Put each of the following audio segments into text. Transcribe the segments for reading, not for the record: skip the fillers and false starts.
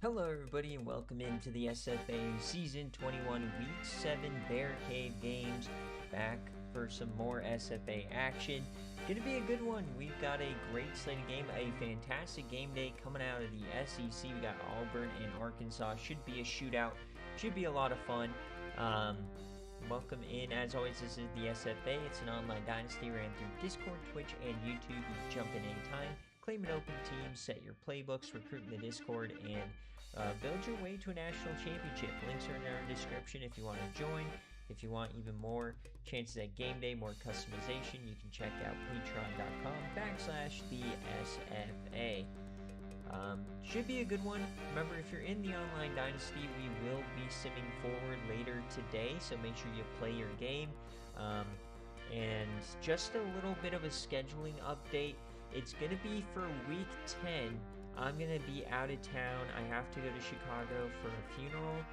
Hello everybody and welcome into the SFA Season 21 Week 7 BearCave games. Back for some more SFA action. Gonna be a good one. We've got a great slate of game, a fantastic game day coming out of the SEC. We got Auburn and Arkansas. Should be a shootout. Should be a lot of fun. Welcome in. As always, this is the SFA. It's an online dynasty ran through Discord, Twitch, and YouTube. You can jump in anytime. Claim an open team, set your playbooks, recruit in the Discord, and build your way to a national championship. Links are in our description if you want to join. If you want even more chances at game day, more customization, you can check out patreon.com/the SFA. Should be a good one. Remember, if you're in the Online Dynasty, we will be simming forward later today, so make sure you play your game. And just a little bit of a scheduling update. It's going to be for week 10. I'm going to be out of town. I have to go to Chicago for a funeral.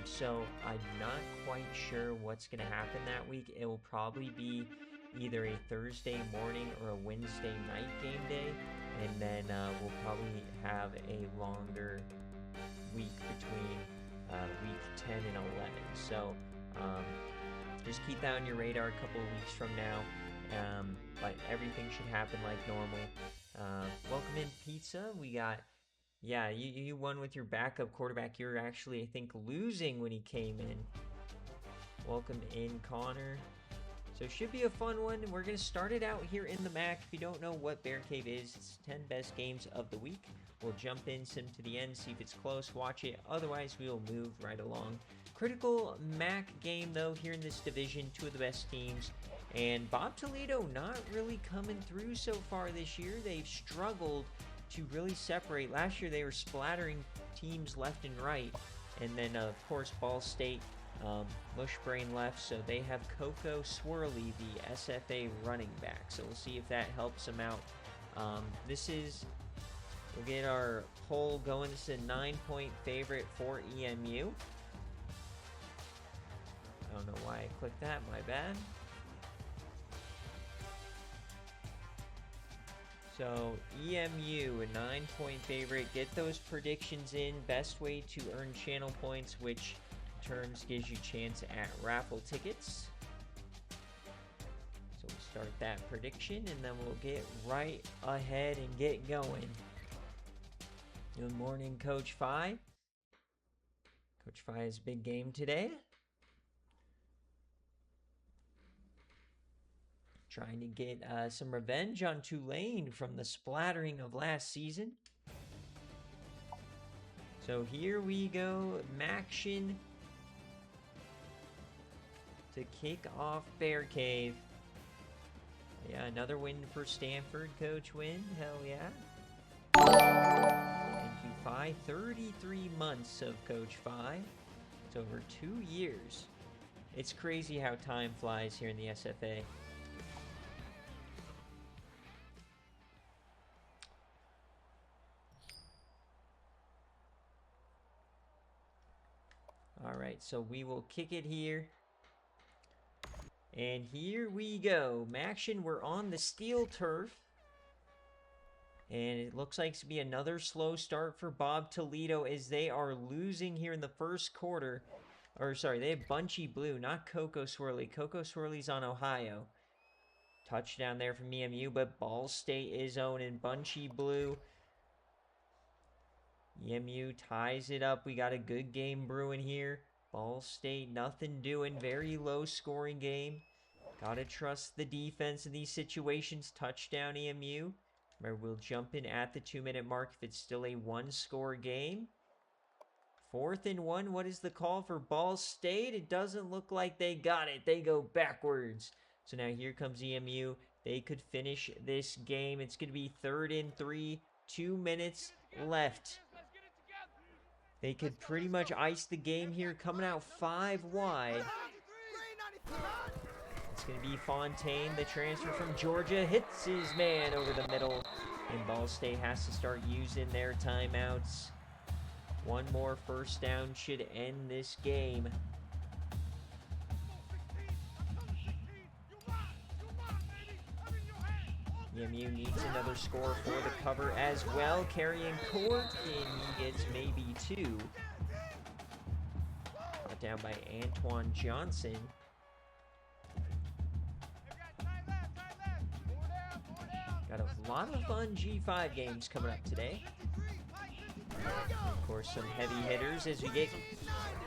So I'm not quite sure what's going to happen that week. It will probably be either a Thursday morning or a Wednesday night game day. And then we'll probably have a longer week between week 10 and 11. So just keep that on your radar a couple of weeks from now. But everything should happen like normal. Welcome in, Pizza. We got, yeah, you won with your backup quarterback. You're actually, I think, losing when he came in. Welcome in, Connor. So it should be a fun one. We're going to start it out here in the MAC. If you don't know what BearCave is, it's 10 best games of the week. We'll jump in, sim to the end, see if it's close, watch it. Otherwise, we'll move right along. Critical MAC game, though, here in this division. Two of the best teams. And Bob Toledo not really coming through so far this year. They've struggled to really separate. Last year, they were splattering teams left and right. And then, of course, Ball State, Mushbrain left. So they have Coco Swirly, the SFA running back. So we'll see if that helps them out. We'll get our poll going. This is a 9-point favorite for EMU. I don't know why I clicked that, my bad. So EMU, a 9-point favorite. Get those predictions in. Best way to earn channel points, which in turns gives you chance at raffle tickets. So we'll start that prediction, and then we'll get right ahead and get going. Good morning, Coach Fi. Coach Fi has a big game today. Trying to get some revenge on Tulane from the splattering of last season. So here we go, Maction to kick off BearCave. Yeah, another win for Stanford, Coach Win. Hell yeah. Thank you, Fi. 33 months of Coach Fi. It's over 2 years. It's crazy how time flies here in the SFA. Alright, so we will kick it here. And here we go. Maction, we're on the steel turf. And it looks like to be another slow start for Bob Toledo as they are losing here in the first quarter. Or, sorry, they have Bunchy Blue, not Coco Swirly. Coco Swirly's on Ohio. Touchdown there from EMU, but Ball State is owning Bunchy Blue. EMU ties it up. We got a good game brewing here. Ball State, nothing doing. Very low scoring game. Gotta trust the defense in these situations. Touchdown EMU. Remember, we'll jump in at the 2-minute mark if it's still a one-score game. 4th and 1. What is the call for Ball State? It doesn't look like they got it. They go backwards. So now here comes EMU. They could finish this game. It's going to be 3rd and 3. 2 minutes left. They could pretty much ice the game here, coming out 5 wide. It's going to be Fontaine, the transfer from Georgia, hits his man over the middle. And Ball State has to start using their timeouts. One more first down should end this game. EMU needs another score for the cover as well. Carrying Cork, and he gets maybe 2. Brought down by Antoine Johnson. Got a lot of fun G5 games coming up today. Of course, some heavy hitters as we get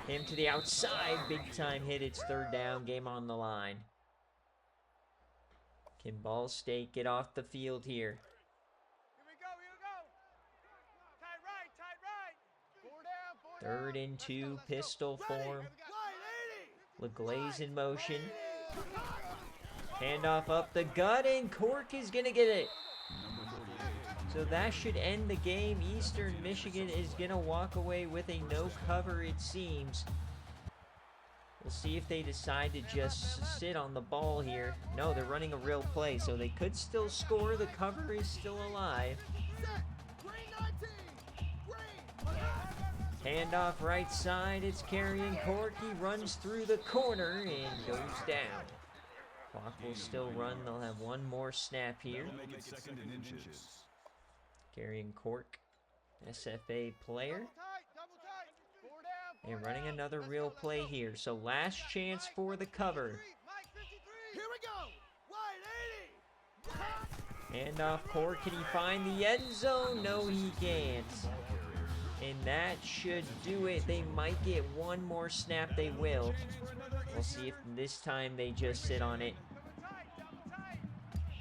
him to the outside. Big time hit. It's 3rd down. Game on the line. Can Ball State get off the field here? Here we go. 3rd and 2. Pistol form. LeGlaze in motion. Handoff up the gut, and Cork is going to get it. So that should end the game. Eastern Michigan is going to walk away with a no cover, it seems. We'll see if they decide to just sit on the ball here. No, they're running a real play, so they could still score. The cover is still alive. Handoff right side. It's carrying Cork. He runs through the corner and goes down. Clock will still run. They'll have one more snap here. Carrying Cork, SFA player. And running another real play here. So last chance for the cover. Here we go. And off Cork. Can he find the end zone? No, he can't. And that should do it. They might get one more snap. They will. We'll see if this time they just sit on it.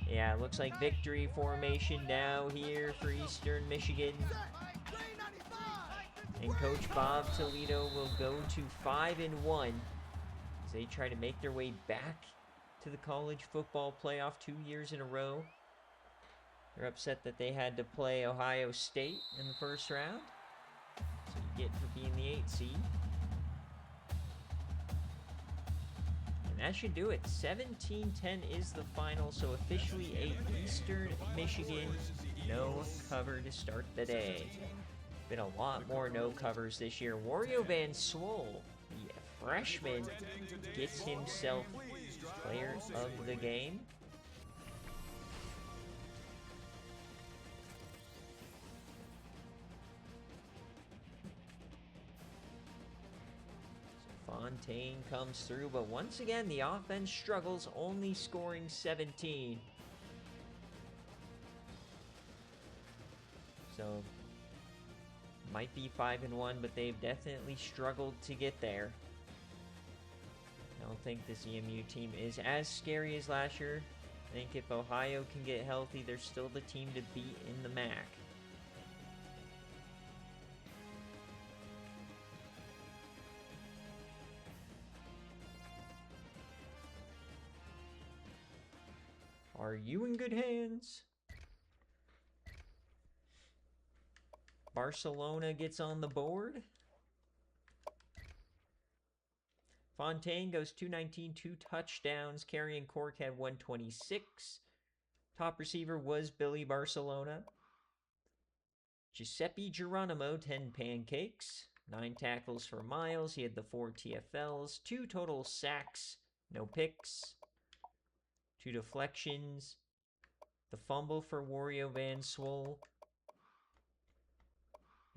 Yeah, it looks like victory formation now here for Eastern Michigan. And Coach Bob Toledo will go to 5-1 as they try to make their way back to the college football playoff 2 years in a row. They're upset that they had to play Ohio State in the first round. So you get for being the 8th seed. And that should do it. 17-10 is the final, so officially a Eastern Michigan no cover to start the day. Been a lot more no covers this year. Wario Van Swole, the freshman, gets himself player of the game. So Fontaine comes through, but once again the offense struggles, only scoring 17. So might be 5-1, but they've definitely struggled to get there. I don't think this EMU team is as scary as last year. I think if Ohio can get healthy, they're still the team to beat in the MAC. Are you in good hands? Barcelona gets on the board. Fontaine goes 219, 2 touchdowns. Carrying Cork had 126. Top receiver was Billy Barcelona. Giuseppe Geronimo, 10 pancakes. 9 tackles for Miles. He had the 4 TFLs. 2 total sacks. No picks. 2 deflections. The fumble for Wario Van Swole.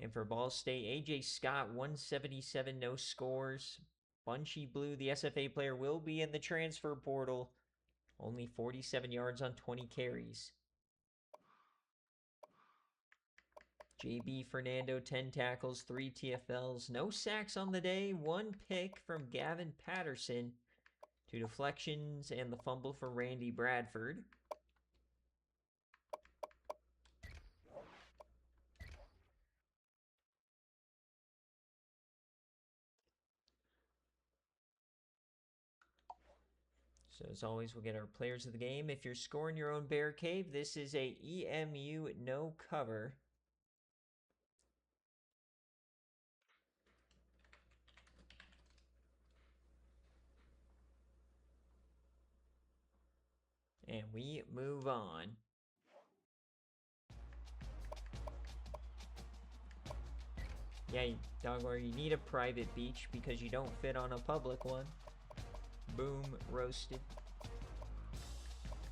And for Ball State, A.J. Scott, 177, no scores. Bunchy Blue, the SFA player, will be in the transfer portal. Only 47 yards on 20 carries. J.B. Fernando, 10 tackles, 3 TFLs. No sacks on the day. 1 pick from Gavin Patterson. 2 deflections and the fumble for Randy Bradford. So as always, we'll get our players of the game. If you're scoring your own BearCave, this is a EMU no cover. And we move on. Yeah, Dogwire, you need a private beach because you don't fit on a public one. Boom, roasted.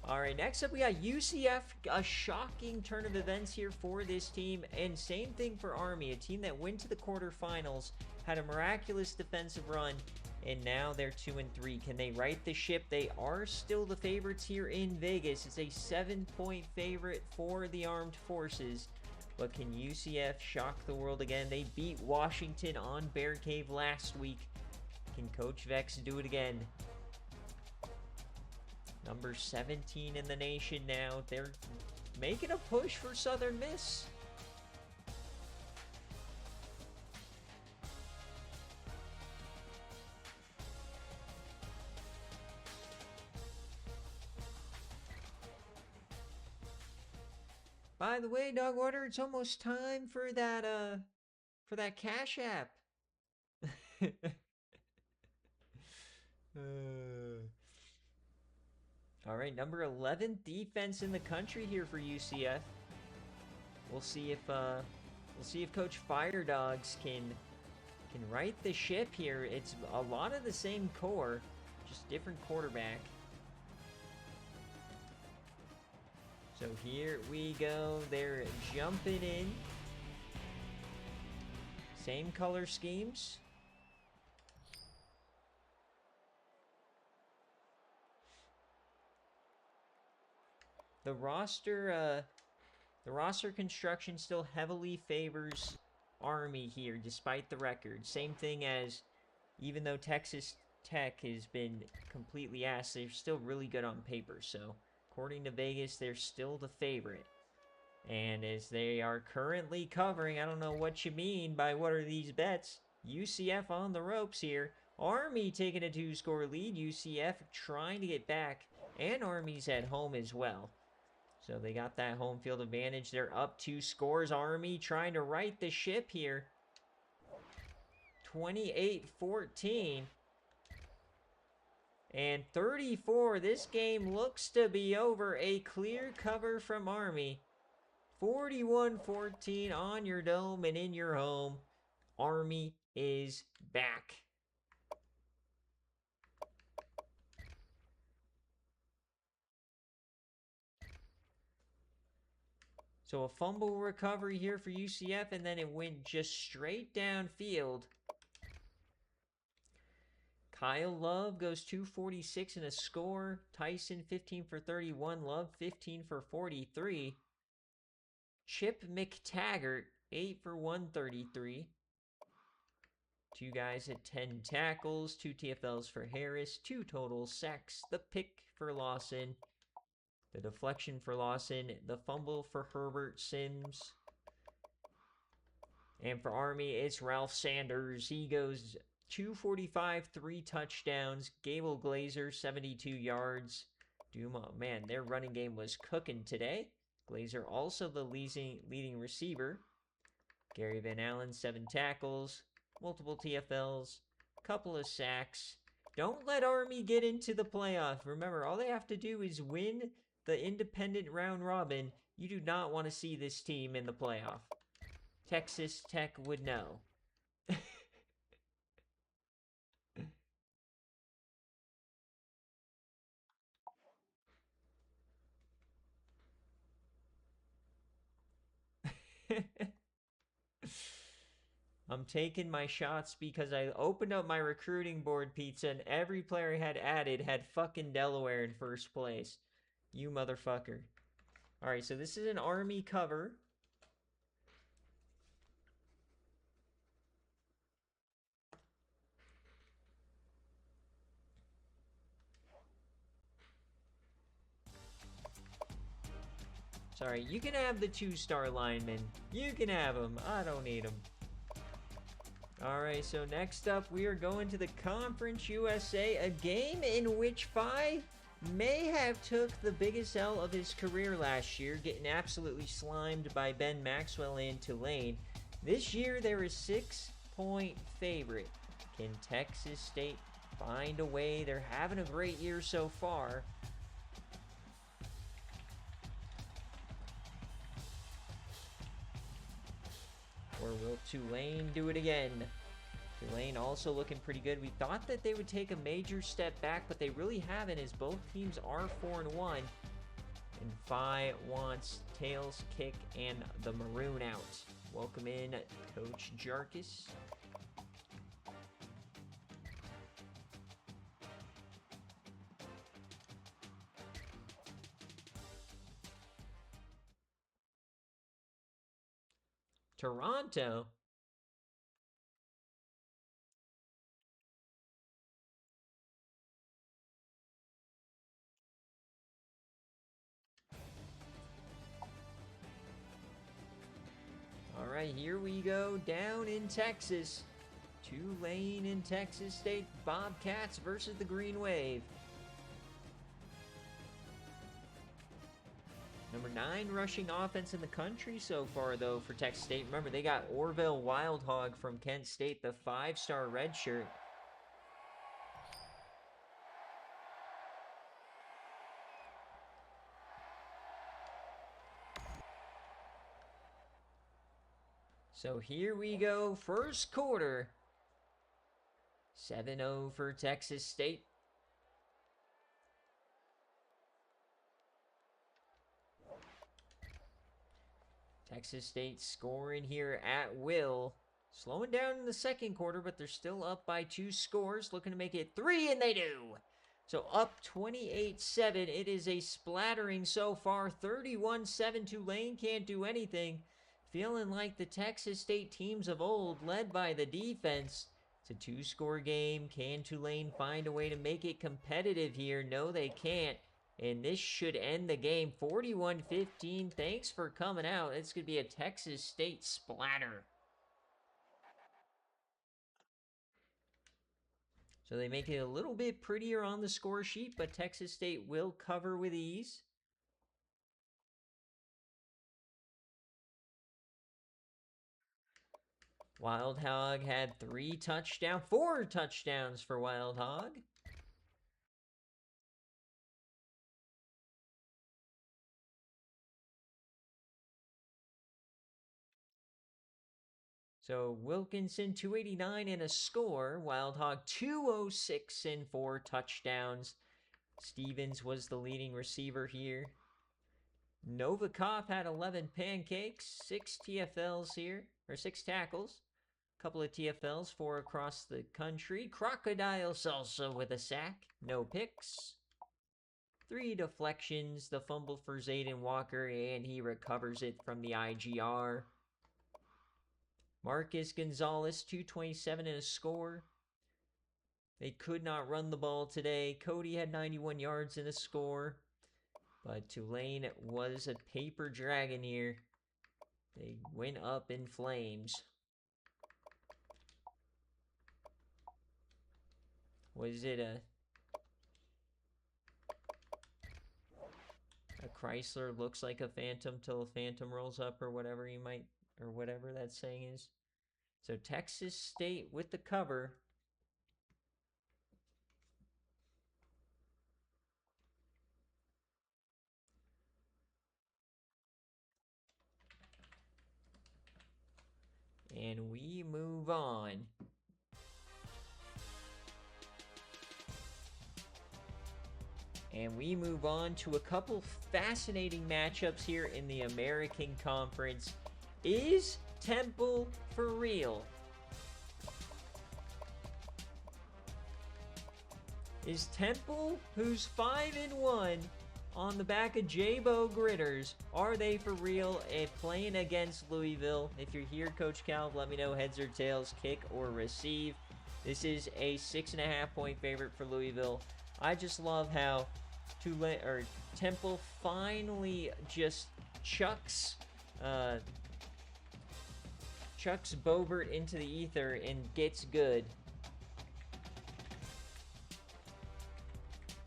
All right, next up we got UCF, a shocking turn of events here for this team, and same thing for Army, a team that went to the quarterfinals, had a miraculous defensive run, and now they're 2-3. Can they right the ship? They are still the favorites here in Vegas. It's a 7-point favorite for the Armed Forces, but can UCF shock the world again? They beat Washington on BearCave last week. Can Coach Vex do it again? Number 17 in the nation now. They're making a push for Southern Miss. By the way, Dogwater, it's almost time for that Cash App. All right, number 11 defense in the country here for UCF. We'll see if Coach Fire Dogs can right the ship here. It's a lot of the same core, just different quarterback. So here we go. They're jumping in. Same color schemes. The roster construction still heavily favors Army here, despite the record. Same thing as, even though Texas Tech has been completely ass, they're still really good on paper. So, according to Vegas, they're still the favorite. And as they are currently covering, I don't know what you mean by what are these bets. UCF on the ropes here. Army taking a 2-score lead. UCF trying to get back. And Army's at home as well. So they got that home field advantage. They're up 2 scores. Army trying to right the ship here. 28-14. And 34. This game looks to be over. A clear cover from Army. 41-14 on your dome and in your home. Army is back. So a fumble recovery here for UCF, and then it went just straight downfield. Kyle Love goes 246 in a score. Tyson 15 for 31. Love 15 for 43. Chip McTaggart 8 for 133. 2 guys at 10 tackles. 2 TFLs for Harris. 2 total sacks. The pick for Lawson. The deflection for Lawson, the fumble for Herbert Sims. And for Army, it's Ralph Sanders. He goes 245, 3 touchdowns. Gable Glazer, 72 yards. Duma, man, their running game was cooking today. Glazer also the leading receiver. Gary Van Allen, 7 tackles. Multiple TFLs. Couple of sacks. Don't let Army get into the playoff. Remember, all they have to do is win the independent round robin. You do not want to see this team in the playoff. Texas Tech would know. I'm taking my shots because I opened up my recruiting board, Pizza, and every player I had added had fucking Delaware in first place. You motherfucker. Alright, so this is an Army cover. Sorry, you can have the 2-star linemen. You can have them. I don't need them. Alright, so next up, we are going to the Conference USA, a game in which Phi may have took the biggest L of his career last year, getting absolutely slimed by Ben Maxwell in Tulane. This year, they're a 6-point favorite. Can Texas State find a way? They're having a great year so far. Or will Tulane do it again? Tulane also looking pretty good. We thought that they would take a major step back, but they really haven't, as both teams are 4-1. And Phi wants tails, kick, and the maroon out. Welcome in, Coach Jarkus. Toronto. All right, here we go down in Texas. Tulane in Texas State. Bobcats versus the Green Wave. Number 9 rushing offense in the country so far, though, for Texas State. Remember, they got Orville Wildhog from Kent State, the 5-star redshirt. So here we go, first quarter. 7-0 for Texas State. Texas State scoring here at will. Slowing down in the second quarter, but they're still up by 2 scores. Looking to make it 3, and they do. So up 28-7. It is a splattering so far. 31-7. Tulane can't do anything. Feeling like the Texas State teams of old, led by the defense. It's a 2-score game. Can Tulane find a way to make it competitive here? No, they can't. And this should end the game 41-15. Thanks for coming out. It's going to be a Texas State splatter. So they make it a little bit prettier on the score sheet, but Texas State will cover with ease. Wild Hog had 4 touchdowns for Wild Hog. So Wilkinson 289 and a score. Wild Hog 206 and 4 touchdowns. Stevens was the leading receiver here. Novikov had 11 pancakes, 6 TFLs here, or 6 tackles. A couple of TFLs, 4 across the country. Crocodile Salsa with a sack, no picks. 3 deflections, the fumble for Zayden Walker, and he recovers it from the IGR. Marcus Gonzalez, 227 and a score. They could not run the ball today. Cody had 91 yards and a score. But Tulane was a paper dragon here. They went up in flames. Was it a Chrysler looks like a phantom till a phantom rolls up, or whatever you might, or whatever that saying is. So Texas State with the cover. And we move on. And we move on to a couple fascinating matchups here in the American Conference. Is Temple for real? Is Temple, who's 5-1, on the back of J-Bo Gritters, are they for real playing against Louisville? If you're here, Coach Cal, let me know heads or tails, kick or receive. This is a 6.5-point favorite for Louisville. I just love how Temple finally just chucks Bobert into the ether and gets good.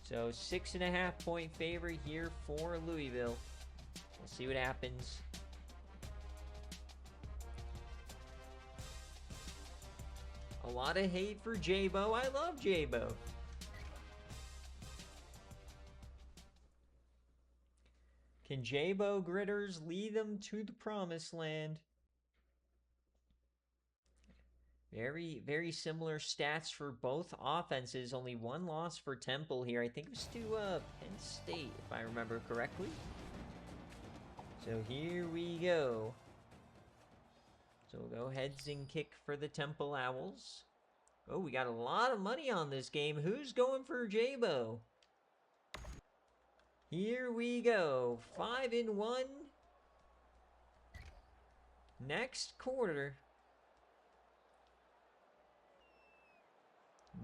So 6.5-point favorite here for Louisville. We'll see what happens. A lot of hate for J-Bo. I love J-Bo. Can J-Bo Gritters lead them to the promised land? Very, very similar stats for both offenses. Only 1 loss for Temple here. I think it was to Penn State, if I remember correctly. So here we go. So we'll go heads and kick for the Temple Owls. Oh, we got a lot of money on this game. Who's going for Jabo? Here we go. 5-1. Next quarter.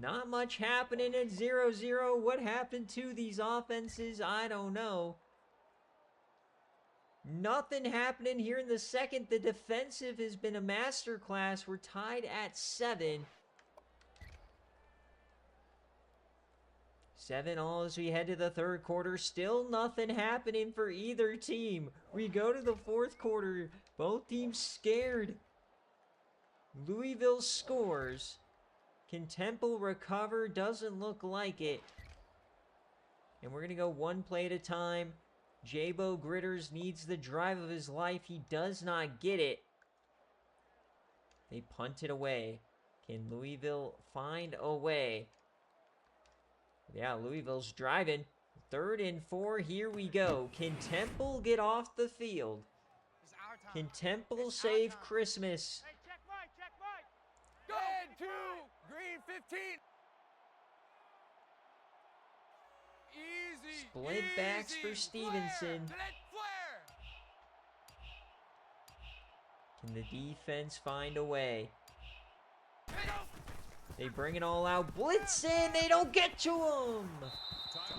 Not much happening at 0-0. What happened to these offenses? I don't know. Nothing happening here in the second. The defensive has been a masterclass. We're tied at 7. 7-all as we head to the third quarter. Still nothing happening for either team. We go to the fourth quarter. Both teams scared. Louisville scores. Can Temple recover? Doesn't look like it. And we're going to go one play at a time. Jabo Gritters needs the drive of his life. He does not get it. They punt it away. Can Louisville find a way? Yeah, Louisville's driving. 3rd and 4, here we go. Can Temple get off the field? Can Temple save Christmas? Hey, check Mike. Go! And 2, green 15. Easy. Split backs for Stevenson. Flare. Can the defense find a way? They bring it all out. Blitz in. They don't get to him.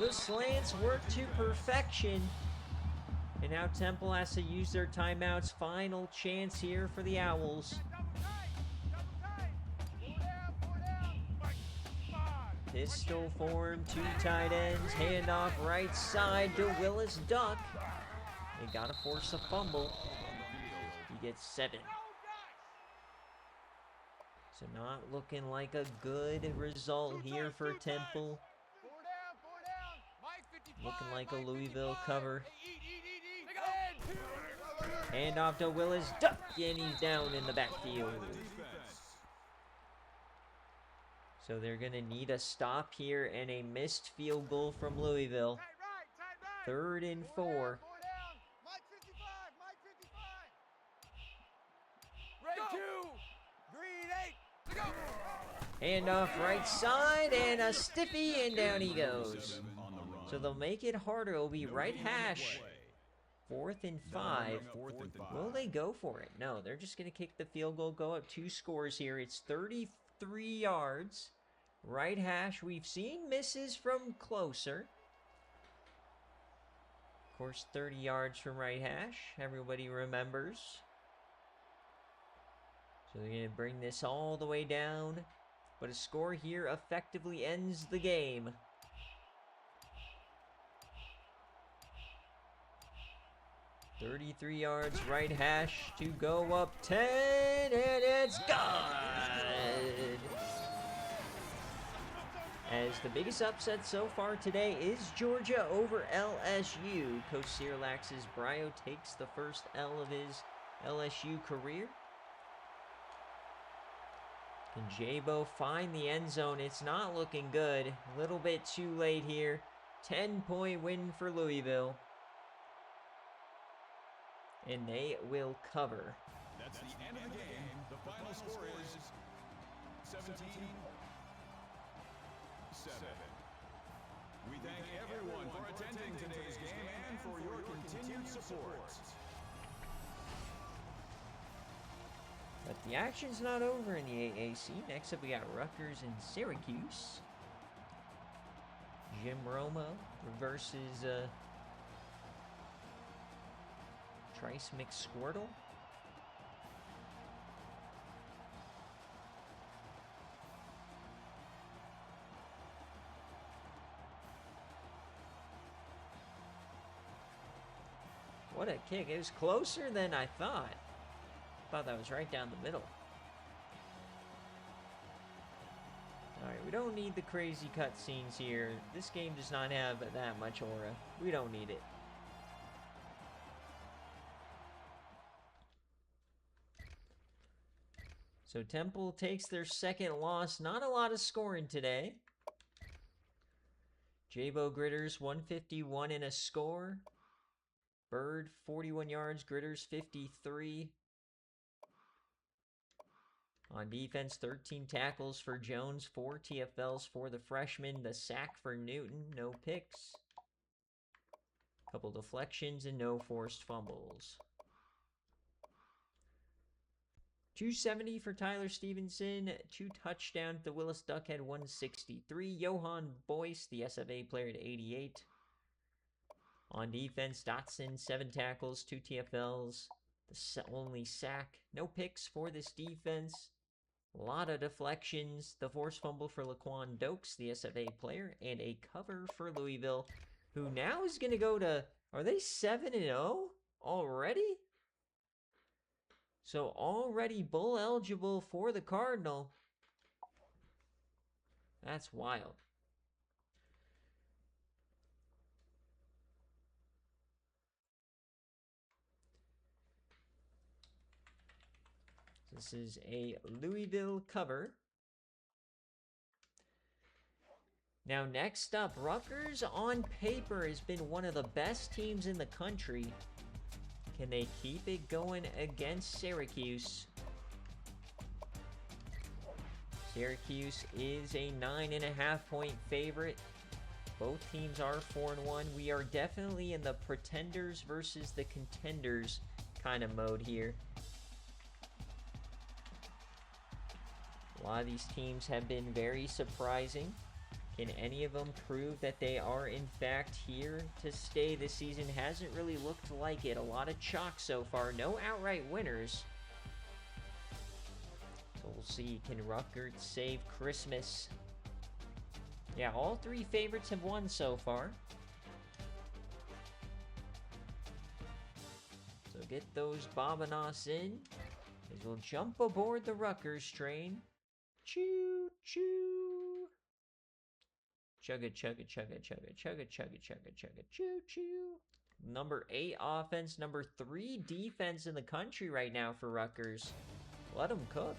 The slants work to perfection. And now Temple has to use their timeouts. Final chance here for the Owls. Pistol form, 2 tight ends. Handoff right side to Willis Duck. They gotta force a fumble. He gets 7. So not looking like a good result here for Temple. Looking like a Louisville cover. Handoff to Willis Duck, and he's down in the backfield. So they're going to need a stop here and a missed field goal from Louisville. 3rd and 4. Handoff right side, and a stiffy, and down he goes. So they'll make it harder. It'll be right hash. 4th and 5. Will they go for it? No, they're just going to kick the field goal, go up 2 scores here. It's 33 yards. Right hash. We've seen misses from closer. Of course, 30 yards from right hash. Everybody remembers. So they're going to bring this all the way down. But a score here effectively ends the game. .33 yards, right hash to go up 10, and it's good! As the biggest upset so far today is Georgia over LSU. Coach Sirlax's Brio takes the first L of his LSU career. Can Jabo find the end zone? It's not looking good. A little bit too late here. 10-point win for Louisville. And they will cover. That's the end of the game. The final score is 17-7. We thank everyone for attending today's game and for your continued support. But the action's not over in the AAC. Next up, we got Rutgers and Syracuse. Jim Roma versus Trice McSquirtle. What a kick. It was closer than I thought. I thought that was right down the middle. Alright, we don't need the crazy cutscenes here. This game does not have that much aura. We don't need it. So Temple takes their second loss. Not a lot of scoring today. Jabo Gritters, 151 in a score. Bird, 41 yards. Gritters, 53. On defense, 13 tackles for Jones, 4 TFLs for the freshman. The sack for Newton, no picks. Couple deflections and no forced fumbles. 270 for Tyler Stevenson, 2 touchdowns. The Willis Duck had 163. Johan Boyce, the SFA player, at 88. On defense, Dotson, 7 tackles, 2 TFLs. The only sack. No picks for this defense. A lot of deflections. The forced fumble for Laquan Dokes, the SFA player, and a cover for Louisville, who now is going to go to, are they 7-0 already? So already bowl eligible for the Cardinal. That's wild. This is a Louisville cover. Now next up, Rutgers on paper has been one of the best teams in the country. Can they keep it going against Syracuse? Syracuse is a 9.5-point favorite. Both teams are 4-1. We are definitely in the pretenders versus the contenders kind of mode here. A lot of these teams have been very surprising. Can any of them prove that they are in fact here to stay this season? Hasn't really looked like it. A lot of chalk so far. No outright winners. So we'll see. Can Rutgers save Christmas? Yeah, all 3 favorites have won so far. So get those Bobanos in as we'll jump aboard the Rutgers train. Choo choo. Chugga chugga chugga chugga chugga chugga chugga chugga choo choo. Number 8 offense, number 3 defense in the country right now for Rutgers. Let them cook.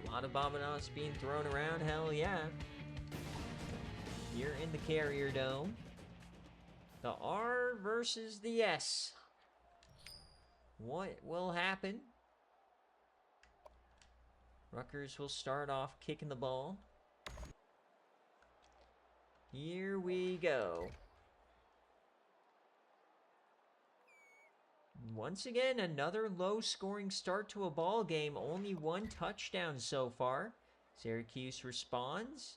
A lot of Bobanos being thrown around, hell yeah. Here in the Carrier Dome. The R versus the S. What will happen? Rutgers will start off kicking the ball. Here we go. Once again, another low-scoring start to a ball game. Only 1 touchdown so far. Syracuse responds.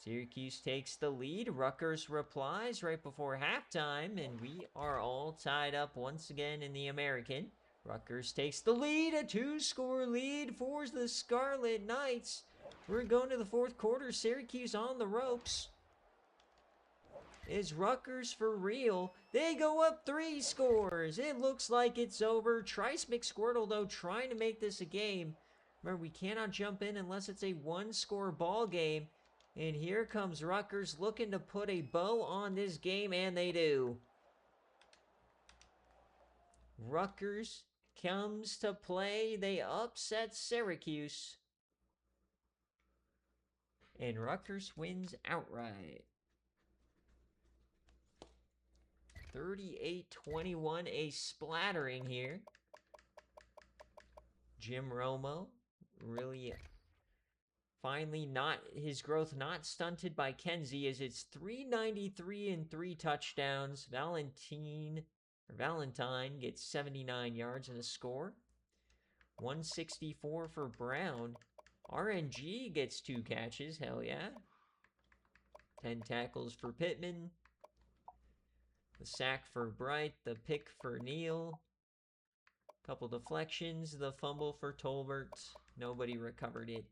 Syracuse takes the lead. Rutgers replies right before halftime, and we are all tied up once again in the American. Rutgers takes the lead, a 2-score lead for the Scarlet Knights. We're going to the 4th quarter. Syracuse on the ropes. Is Rutgers for real? They go up 3 scores. It looks like it's over. Trice McSquirtle, though, trying to make this a game. Remember, we cannot jump in unless it's a 1-score ball game. And here comes Rutgers looking to put a bow on this game, and they do. Rutgers comes to play. They upset Syracuse. And Rutgers wins outright. 38-21, a splattering here. Jim Romo really finally not his growth not stunted by Kenzie, as it's 393 and 3 touchdowns. Valentine gets 79 yards and a score. 164 for Brown. RNG gets 2 catches, hell yeah. 10 tackles for Pittman. The sack for Bright, the pick for Neal. Couple deflections, the fumble for Tolbert. Nobody recovered it.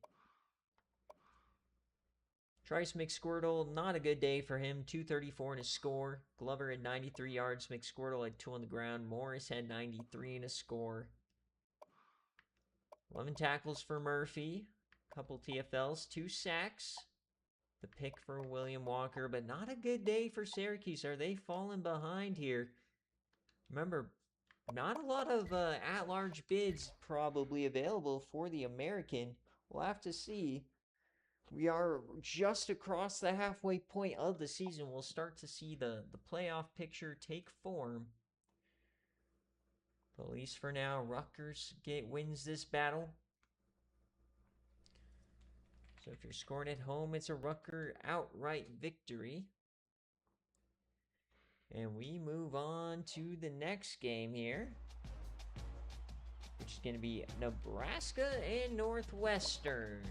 Trice McSquirtle, not a good day for him. 234 and a score. Glover had 93 yards. McSquirtle had 2 on the ground. Morris had 93 and a score. 11 tackles for Murphy. Couple TFLs, 2 sacks. The pick for William Walker, but not a good day for Syracuse. Are they falling behind here? Remember, not a lot of at-large bids probably available for the American. We'll have to see. We are just across the halfway point of the season. We'll start to see the playoff picture take form. But at least for now, Rutgers wins this battle. So if you're scoring at home, it's a Rutgers outright victory. And we move on to the next game here, which is going to be Nebraska and Northwestern.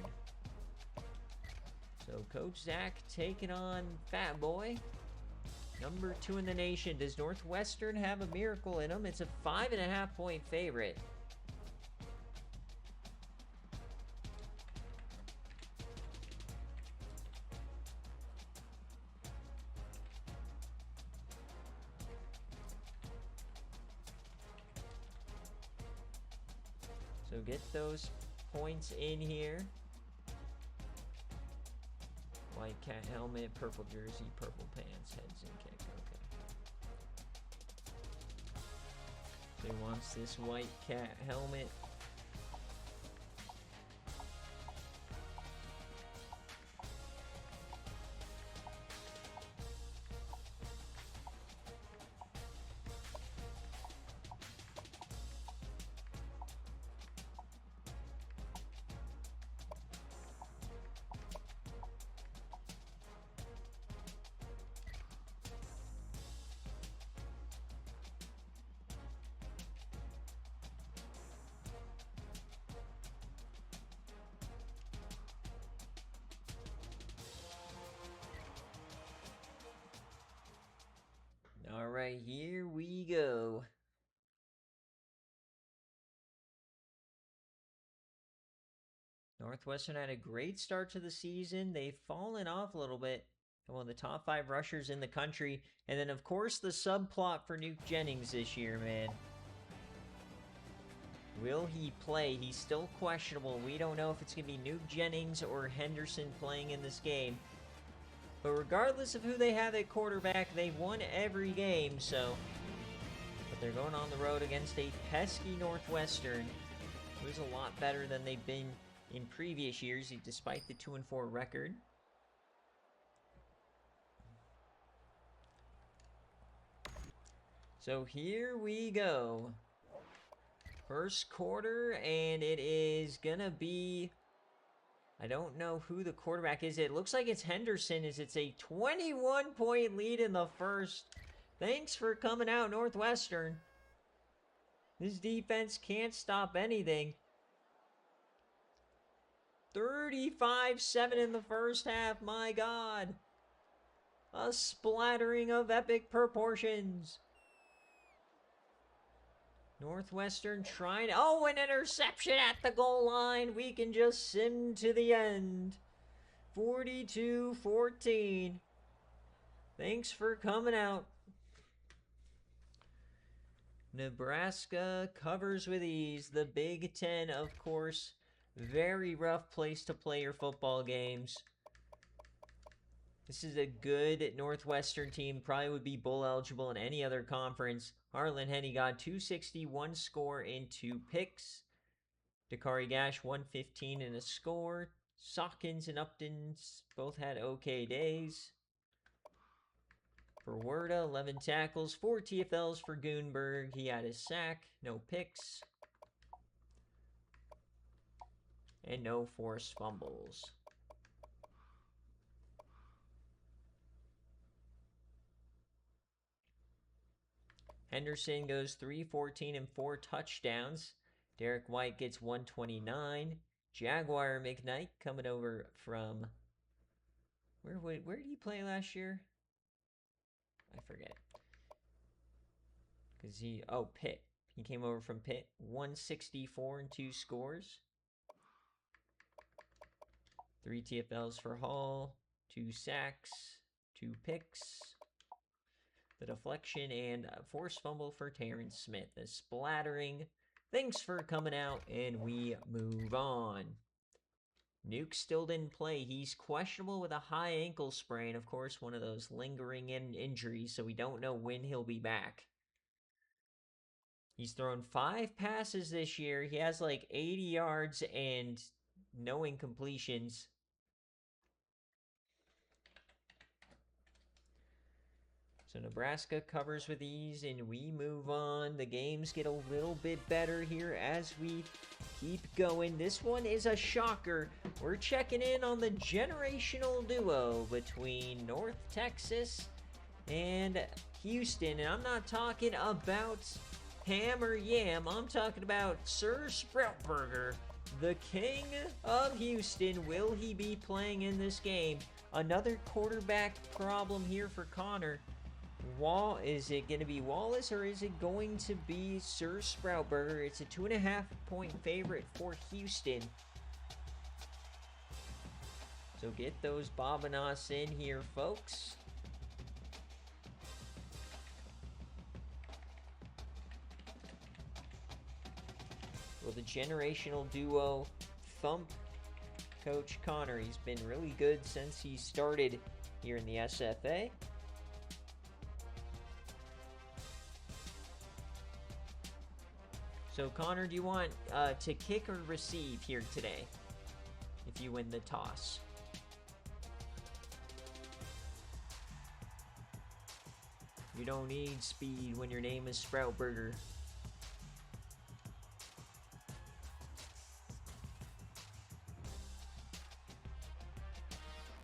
So Coach Zach taking on Fat Boy, number 2 in the nation. Does Northwestern have a miracle in them? It's a 5.5-point favorite. So get those points in here. White cat helmet, purple jersey, purple pants, heads and kick. Okay. So he wants this white cat helmet. All right, here we go. Northwestern had a great start to the season. They've fallen off a little bit. One of the top 5 rushers in the country. And then, of course, the subplot for Nuke Jennings this year, man. Will he play? He's still questionable. We don't know if it's going to be Nuke Jennings or Henderson playing in this game. But regardless of who they have at quarterback, they've won every game, so... But they're going on the road against a pesky Northwestern, who's a lot better than they've been in previous years, despite the 2-4 record. So here we go. First quarter, and it is gonna be... I don't know who the quarterback is. It looks like it's Henderson, as it's a 21-point lead in the first. Thanks for coming out, Northwestern. This defense can't stop anything. 35-7 in the first half, my God. A splattering of epic proportions. Northwestern trying... Oh, an interception at the goal line. We can just sim to the end. 42-14. Thanks for coming out. Nebraska covers with ease. The Big Ten, of course, very rough place to play your football games. This is a good Northwestern team. Probably would be bowl eligible in any other conference. Harlan Henney got 261 score and 2 picks. Dakari Gash 115 and a score. Sawkins and Upton both had okay days. For Werda, 11 tackles, 4 TFLs for Goonberg. He had his sack, no picks, and no forced fumbles. Henderson goes 3-14 and 4 touchdowns. Derek White gets 129. Jaguar McKnight coming over from... Where did he play last year? I forget. Because Pitt. He came over from Pitt. 164 and 2 scores. 3 TFLs for Hall. 2 sacks. 2 picks. The deflection and forced fumble for Terrence Smith. The splattering. Thanks for coming out, and we move on. Nuke still didn't play. He's questionable with a high ankle sprain. Of course, one of those lingering injuries, so we don't know when he'll be back. He's thrown 5 passes this year. He has like 80 yards and no incompletions. So Nebraska covers with ease, and we move on. The games get a little bit better here as we keep going. This one is a shocker. We're checking in on the generational duo between North Texas and Houston. And I'm not talking about ham or yam. I'm talking about Sir Sproutburger, the king of Houston. Will he be playing in this game? Another quarterback problem here for Connor. Is it going to be Wallace or is it going to be Sir Sproutburger? It's a 2.5-point favorite for Houston. So get those Bobinas in here, folks. Well, the generational duo thump Coach Connor. He's been really good since he started here in the SFA. So, Connor, do you want to kick or receive here today if you win the toss? You don't need speed when your name is Sproutburger.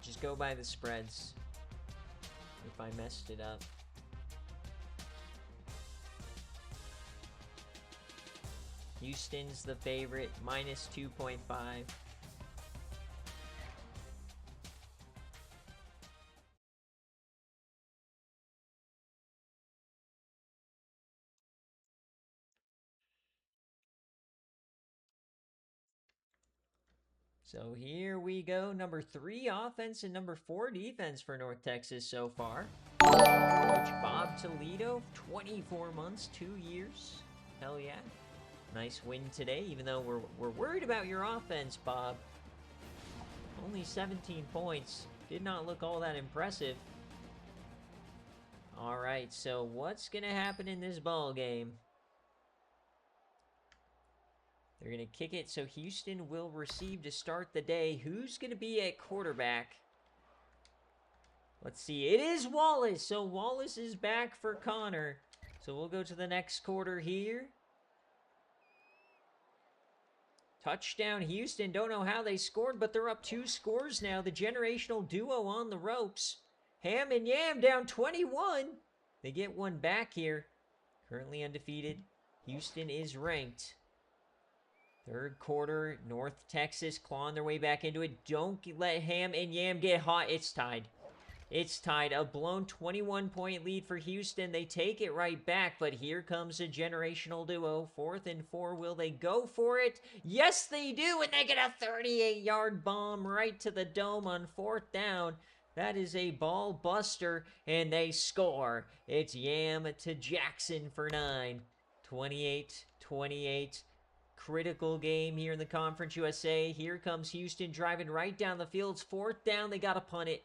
Just go by the spreads if I messed it up. Houston's the favorite, minus 2.5. So here we go. Number 3 offense and number 4 defense for North Texas so far. Coach Bob Toledo, 24 months, 2 years. Hell yeah. Nice win today, even though we're worried about your offense, Bob. Only 17 points. Did not look all that impressive. All right, so what's going to happen in this ball game? They're going to kick it, so Houston will receive to start the day. Who's going to be at quarterback? Let's see. It is Wallace, so Wallace is back for Connor. So we'll go to the next quarter here. Touchdown Houston. Don't know how they scored, but they're up 2 scores now. The generational duo on the ropes. Ham and Yam down 21. They get one back here. Currently undefeated. Houston is ranked. Third quarter, North Texas clawing their way back into it. Don't let Ham and Yam get hot. It's tied. It's tied. A blown 21-point lead for Houston. They take it right back, but here comes a generational duo. 4th and 4. Will they go for it? Yes, they do, and they get a 38-yard bomb right to the dome on 4th down. That is a ball buster, and they score. It's Yam to Jackson for 9. 28-28. Critical game here in the Conference USA. Here comes Houston driving right down the field. It's 4th down. They got to punt it.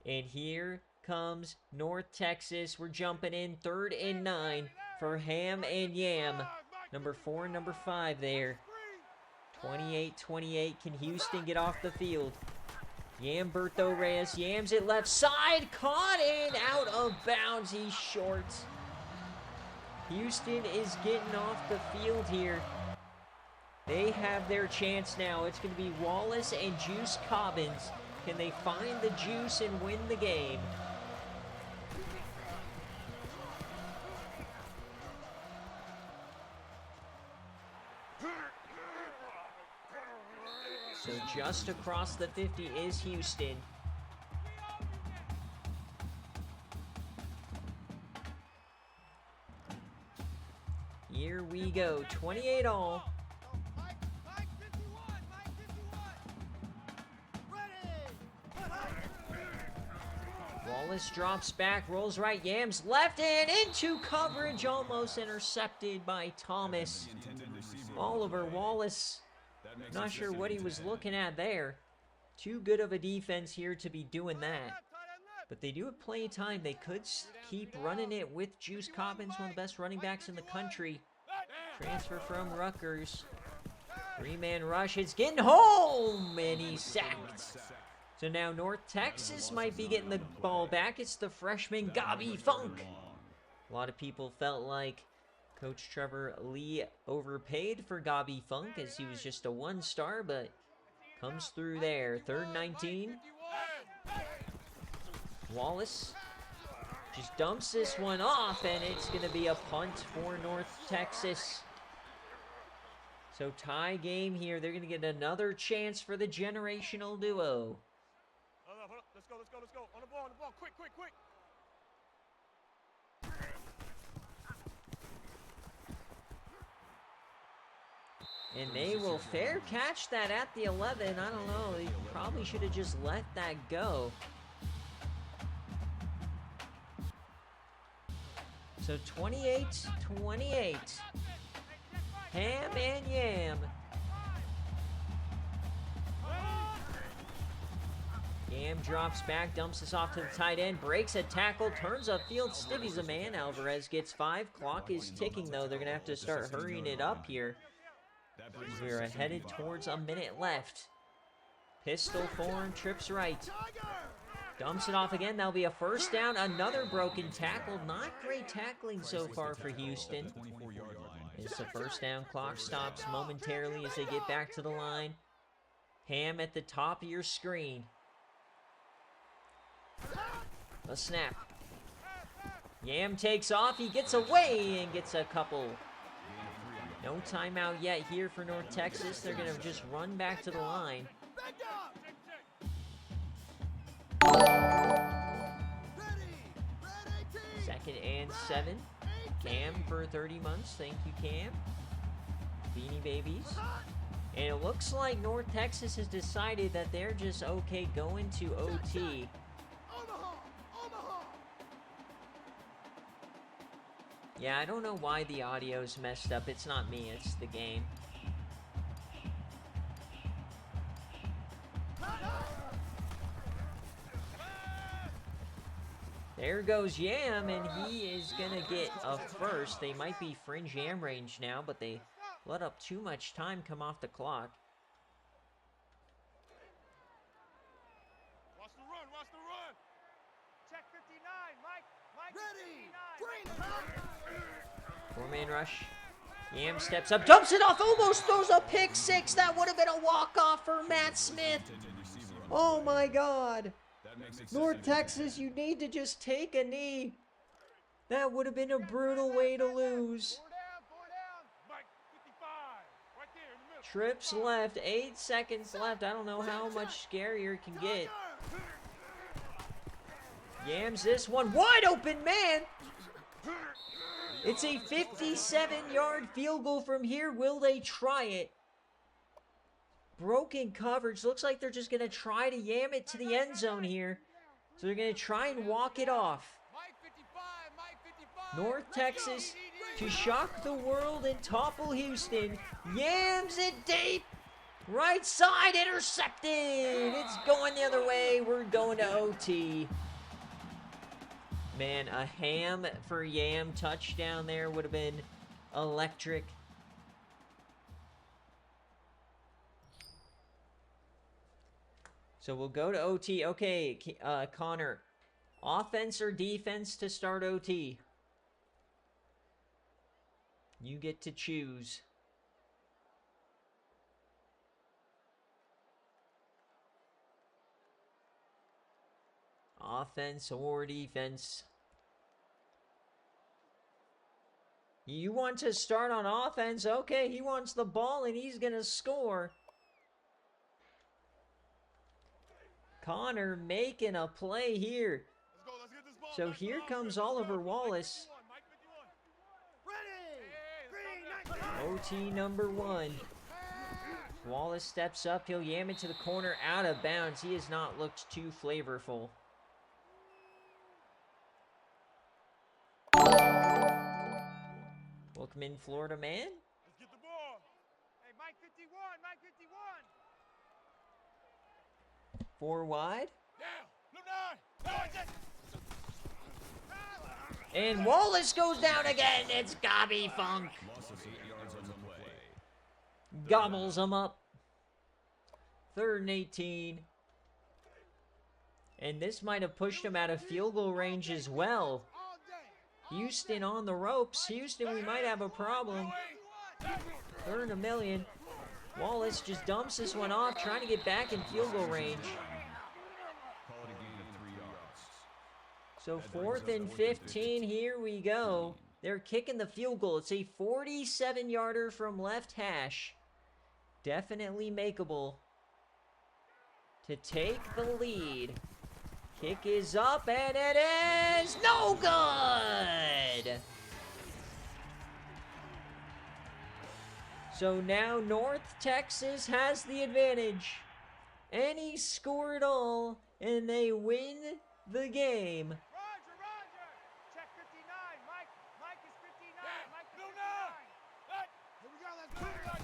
And here comes North Texas. We're jumping in 3rd and 9 for Ham and Yam. Number 4 and number 5 there. 28-28. Can Houston get off the field? Yamberto Reyes. Yams it left side. Caught in. Out of bounds. He's short. Houston is getting off the field here. They have their chance now. It's going to be Wallace and Juice Cobbins. Can they find the juice and win the game? So just across the 50 is Houston. Here we go, 28 all. Wallace drops back, rolls right, Yams left and into coverage, almost intercepted by Thomas. Oliver Wallace, not sure what he was looking at there. Too good of a defense here to be doing that. But they do have plenty of time. They could keep running it with Juice Cobbins, one of the best running backs in the country. Transfer from Rutgers. 3-man rush. It's getting home, and he's sacked. So now North Texas might be getting the ball back. It's the freshman Gobby Funk. A lot of people felt like Coach Trevor Lee overpaid for Gobby Funk as he was just a one-star, but comes through there. 3rd and 19. Wallace just dumps this one off, and it's going to be a punt for North Texas. So tie game here. They're going to get another chance for the generational duo. Let's go. On the ball. Quick. And they will fair catch that at the 11. I don't know. They probably should have just let that go. So 28-28. Ham and Yam. Yam drops back, dumps this off to the tight end, breaks a tackle, turns upfield, stivvies a man. Alvarez gets 5. Clock is ticking, though. They're going to have to start hurrying it up here. We're headed towards a minute left. Pistol form, trips right. Dumps it off again. That'll be a first down. Another broken tackle. Not great tackling so far for Houston. It's a first down. Clock stops momentarily as they get back to the line. Ham at the top of your screen. A snap. Yam takes off. He gets away and gets a couple. No timeout yet here for North Texas. They're going to just run back to the line. 2nd and 7. Cam for 30 months. Thank you, Cam. Beanie Babies. And it looks like North Texas has decided that they're just okay going to OT. Yeah, I don't know why the audio's messed up. It's not me, it's the game. There goes Yam, and he is going to get a first. They might be fringe Yam range now, but they let up too much time come off the clock. Watch the run. Check 59, Mike. Ready. 4-man rush. Yam steps up, dumps it off, almost throws a pick 6. That would have been a walk-off for Matt Smith. Oh my God. North Texas, you need to just take a knee. That would have been a brutal way to lose. Mike, 55. Right there in the middle. Trips left, 8 seconds left. I don't know how much scarier it can get. Yams this one, wide open, man. It's a 57-yard field goal from here. Will they try it? Broken coverage. Looks like they're just going to try to yam it to the end zone here. So they're going to try and walk it off. North Texas to shock the world and topple Houston. Yams it deep. Right side intercepted. It's going the other way. We're going to OT. Man, a ham for Yam touchdown there would have been electric. So we'll go to OT. Okay, Connor, offense or defense to start OT? You get to choose. Offense or defense? You want to start on offense? Okay, he wants the ball and he's going to score. Connor making a play here. Let's get this ball. So here comes Oliver Wallace. OT number 1. Wallace steps up. He'll yam it to the corner, out of bounds. He has not looked too flavorful. Welcome in, Florida man. Let's get the ball. Hey, Mike 51, Mike 51. 4 wide. Down. No, And Wallace goes down again. It's Gobby Funk. Gobbles him up. 3rd and 18. And this might have pushed them out of field goal range as well. Houston on the ropes. Houston, we might have a problem. 3rd and 1,000,000. Wallace just dumps this one off, trying to get back in field goal range. So 4th and 15, here we go. They're kicking the field goal. It's a 47-yarder from left hash. Definitely makeable to take the lead. Kick is up, and it is no good! So now North Texas has the advantage. Any score at all, and they win the game. Roger. Check 59. Mike is 59. Mike is 59. Here we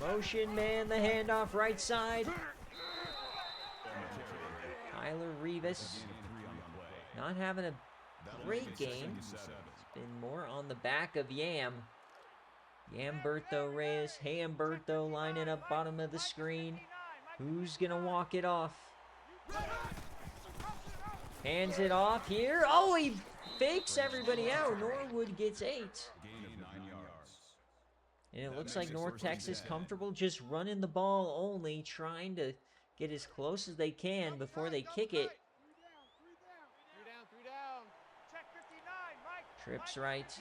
go. Motion man, the handoff right side. Tyler Rivas not having a great game. It's been more on the back of Yam. Yamberto Reyes, Hamberto lining up bottom of the screen. Who's gonna walk it off? Hands it off here. Oh, he fakes everybody out. Norwood gets 8. And it looks like North Texas comfortable just running the ball only, trying to get as close as they can before they kick it. 3 down. Check 59. Mike. Trips right.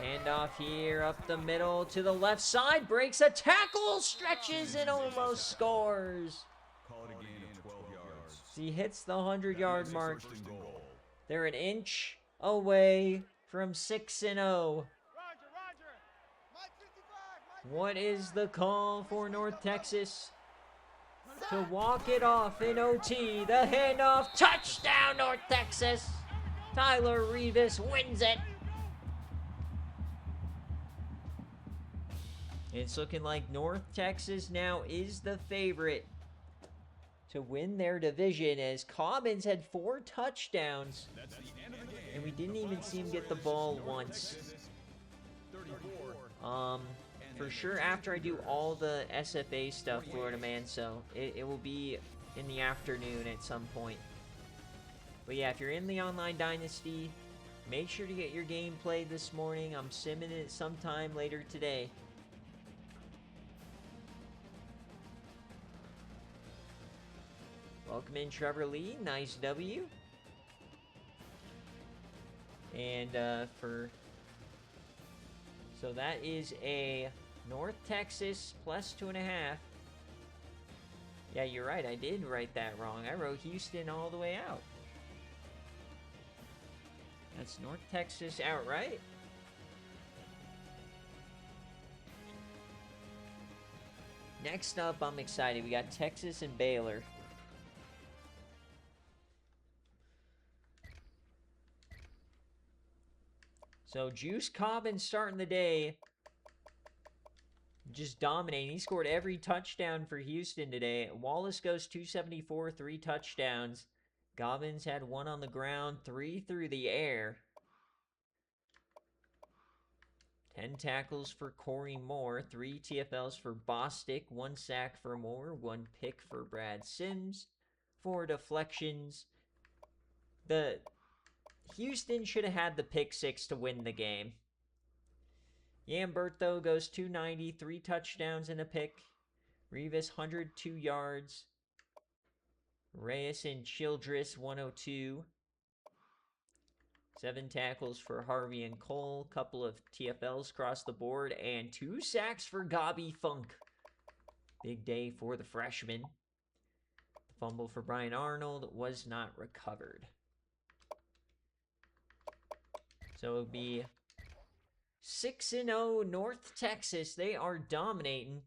Handoff here, up the middle to the left side, breaks a tackle, stretches and almost scores. Call it a gain of 12 yards. He hits the 100-yard mark. They're an inch away from 6-0. Roger. What is the call for North Texas? To walk it off in OT, the handoff, touchdown North Texas. Tyler Rivas wins it. It's looking like North Texas now is the favorite to win their division, as Cobbins had 4 touchdowns, and we didn't even see him get the ball once. For sure, after I do all the SFA stuff, Florida Man, so it will be in the afternoon at some point. But yeah, if you're in the Online Dynasty, make sure to get your game played this morning. I'm simming it sometime later today. Welcome in, Trevor Lee. Nice W. And so that is a North Texas plus 2.5. Yeah, you're right. I did write that wrong. I wrote Houston all the way out. That's North Texas outright. Next up, I'm excited. We got Texas and Baylor. So Juice Cobbins starting the day, just dominating. He scored every touchdown for Houston today. Wallace goes 274, 3 touchdowns. Cobbins had 1 on the ground, 3 through the air. 10 tackles for Corey Moore, 3 TFLs for Bostic, 1 sack for Moore, 1 pick for Brad Sims, 4 deflections. The Houston should have had the pick 6 to win the game. Yamberto goes 290, 3 touchdowns and a pick. Rivas 102 yards. Reyes and Childress 102. 7 tackles for Harvey and Cole. Couple of TFLs across the board. And 2 sacks for Gobby Funk. Big day for the freshman. The fumble for Brian Arnold was not recovered. So it'll be 6-0 North Texas. They are dominating.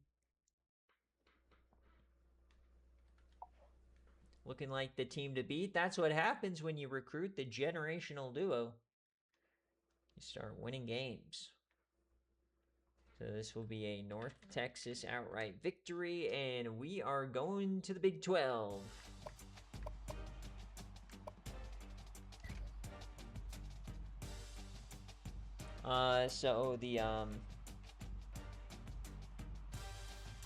Looking like the team to beat. That's what happens when you recruit the generational duo. You start winning games. So this will be a North Texas outright victory, and we are going to the Big 12. So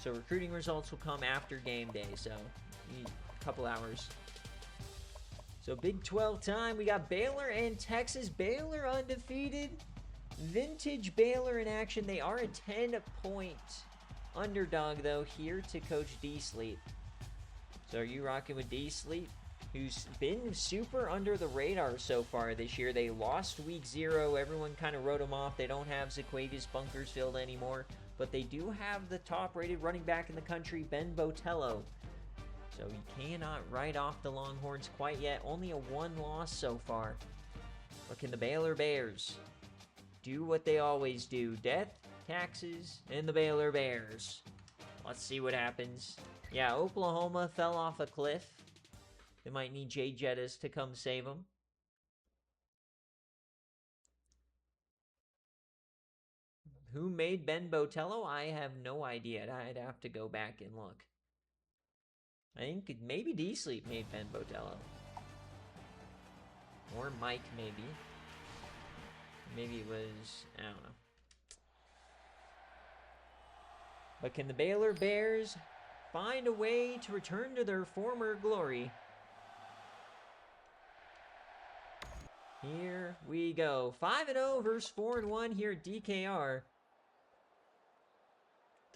recruiting results will come after game day, so a couple hours So Big 12 time. We got Baylor and Texas. Baylor undefeated. Vintage Baylor in action. They are a 10-point underdog, though, here to Coach D-Sleep. So are you rocking with D-Sleep, who's been super under the radar so far this year? They lost week 0. Everyone kind of wrote them off. They don't have Zaquavius Bunkersfield anymore, but they do have the top-rated running back in the country, Ben Botello. So you cannot write off the Longhorns quite yet. Only a 1 loss so far. But can the Baylor Bears do what they always do? Death, taxes, and the Baylor Bears. Let's see what happens. Yeah, Oklahoma fell off a cliff. They might need Jay Jettas to come save them. Who made Ben Botello? I have no idea. I'd have to go back and look. I think maybe D-Sleep made Ben Botello. Or Mike, maybe. Maybe it was, I don't know. But can the Baylor Bears find a way to return to their former glory? Here we go. 5-0 versus 4-1 here at DKR.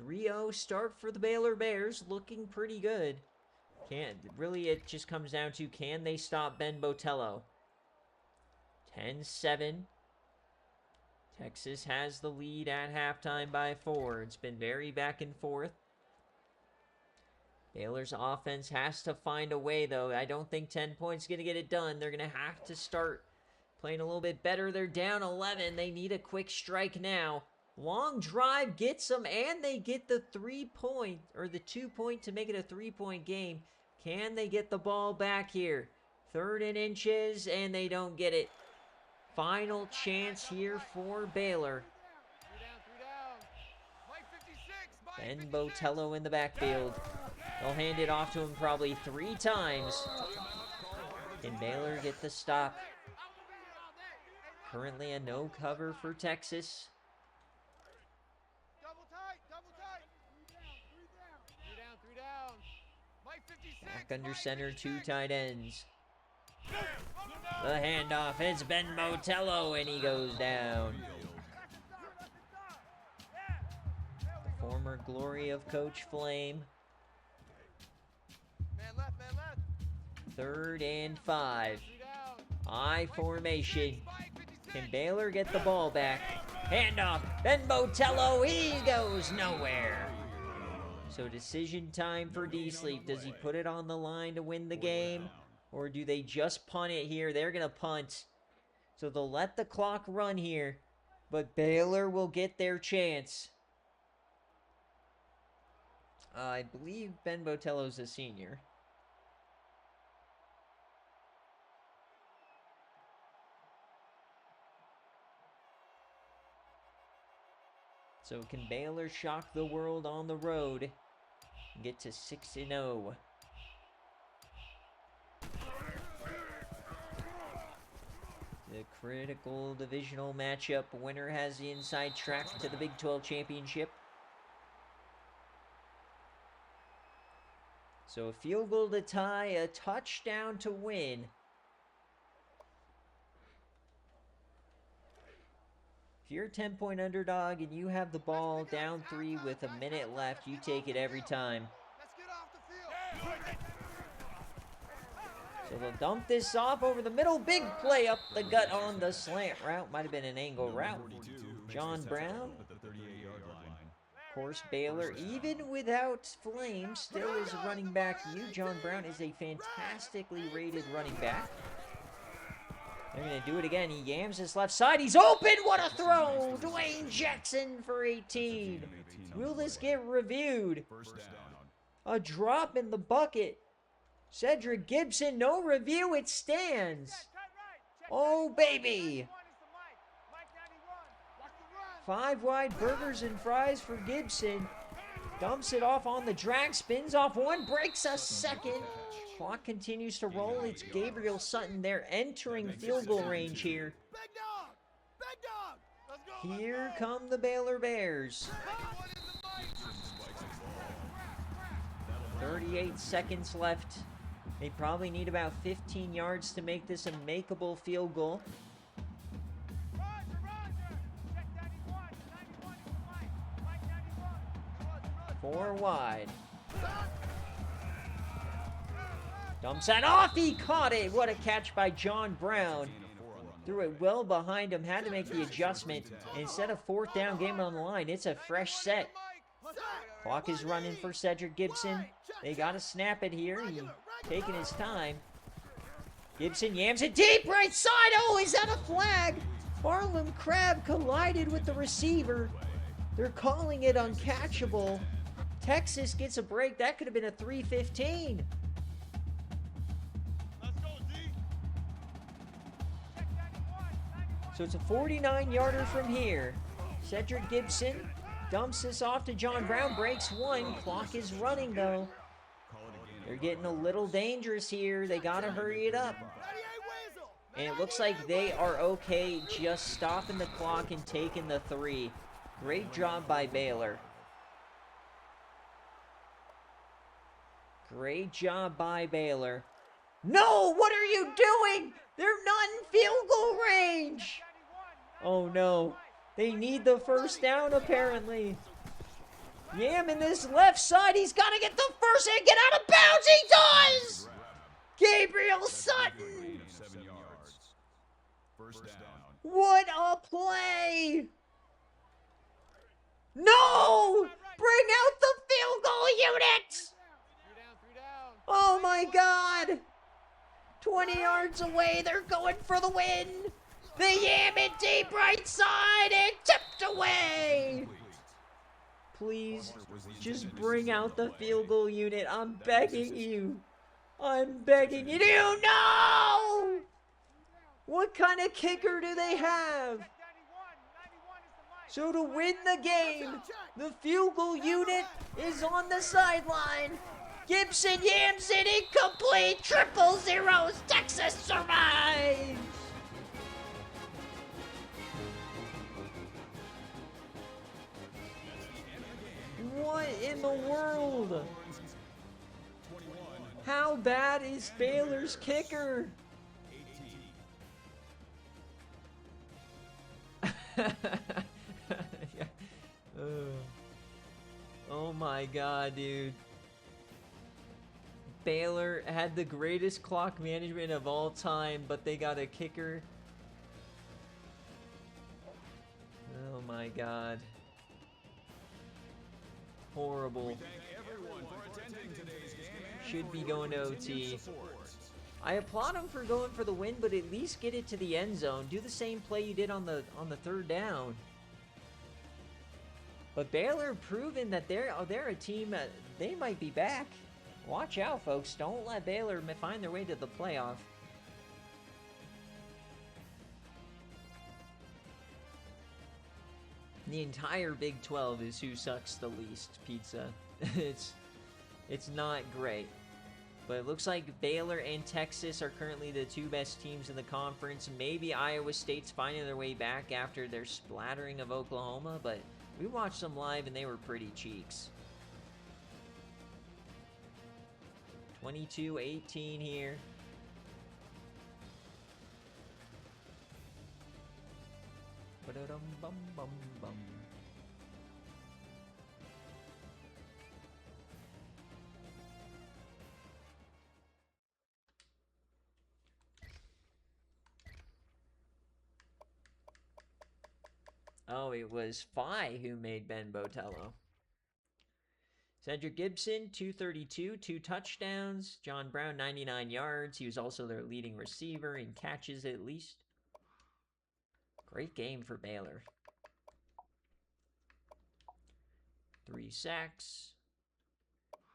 3-0 start for the Baylor Bears. Looking pretty good. Really, it just comes down to, can they stop Ben Botello? 10-7. Texas has the lead at halftime by 4. It's been very back and forth. Baylor's offense has to find a way, though. I don't think 10 points is going to get it done. They're going to have to start playing a little bit better. They're down 11. They need a quick strike now. Long drive gets them, and they get the 3-point, or the 2-point to make it a 3-point game. Can they get the ball back here? 3rd and inches, and they don't get it. Final chance here for Baylor. Ben Botello in the backfield. They'll hand it off to him probably 3 times. Can Baylor get the stop? Currently a no cover for Texas. Back under center, 2 tight ends. The handoff, it's Ben Botello, and he goes down. The former glory of Coach Flame. 3rd and 5. I formation. Can Baylor get the ball back? Handoff, Ben Botello, he goes nowhere. So decision time for D-Sleep. Does he put it on the line to win the game? Or do they just punt it here? They're going to punt. So they'll let the clock run here. But Baylor will get their chance. I believe Ben Botello's a senior. So can Baylor shock the world on the road and get to 6-0? The critical divisional matchup. Winner has the inside track to the Big 12 championship. So a field goal to tie, a touchdown to win. If you're a 10-point underdog and you have the ball down 3 with a minute left, you take it every time. So they'll dump this off over the middle. Big play up the gut on the slant route. Might have been an angle route. John Brown. Of course, Baylor, even without Flame, still is a running back. John Brown is a fantastically rated running back. They're going to do it again. He yams his left side. He's open. What a throw. Dwayne Jackson for 18. Will this get reviewed? A drop in the bucket. Cedric Gibson, no review. It stands. Oh, baby. 5 wide burgers and fries for Gibson. Dumps it off on the drag. Spins off one. Breaks a second. Clock continues to roll. It's Gabriel Sutton. They're entering field goal range here. Here come the Baylor Bears. 38 seconds left They probably need about 15 yards to make this a makeable field goal. Roger, Roger. Check 91. 91 is the Mike. Mike 91. Roger, 4 wide. Dumps that off. He caught it. What a catch by John Brown. Threw it well behind him. Had to make the adjustment. And instead of 4th down, game on the line, it's a fresh set. Clock is running for Cedric Gibson. They got to snap it here. He's taking his time. Gibson yams it deep right side. Oh, is that a flag? Harlem Crab collided with the receiver. They're calling it uncatchable. Texas gets a break. That could have been a 3-15. Let's go, D. Check 91. 91. So it's a 49-yarder from here. Cedric Gibson dumps this off to John Brown. Breaks one. Clock is running, though. They're getting a little dangerous here. They got to hurry it up. And it looks like they are okay just stopping the clock and taking the 3. Great job by Baylor. Great job by Baylor. No! What are you doing? They're not in field goal range! Oh no. They need the first down apparently. Yam in this left side. He's got to get the first and get out of bounds. He does! Gabriel Sutton! What a play! No! Bring out the field goal unit! 3 down, 3 down. Oh my God! 20 yards away, they're going for the win! They yam it deep right side and tipped away! Please, just bring out the field goal unit. I'm begging you. I'm begging you. No! What kind of kicker do they have? Check 91. 91 is the Mike. So to win the game, the field goal unit is on the sideline. Gibson yams it incomplete. 0-0. Texas survives. What in the world? How bad is Baylor's kicker? Oh my God, dude. Baylor had the greatest clock management of all time, but they got a kicker. Oh my God. Horrible. Should be going to OT. I applaud him for going for the win, but at least get it to the end zone. Do the same play you did on the 3rd down. But Baylor proving that they're a team. They might be back. Watch out, folks. Don't let Baylor find their way to the playoff. The entire Big 12 is who sucks the least pizza. It's not great. But it looks like Baylor and Texas are currently the 2 best teams in the conference. Maybe Iowa State's finding their way back after their splattering of Oklahoma, but we watched them live and they were pretty cheeks. 22-18 here. Ba-da-dum-bum-bum-bum. Oh, it was Phi who made Ben Botello. Cedric Gibson, 232, 2 touchdowns. John Brown, 99 yards. He was also their leading receiver in catches at least. Great game for Baylor. 3 sacks.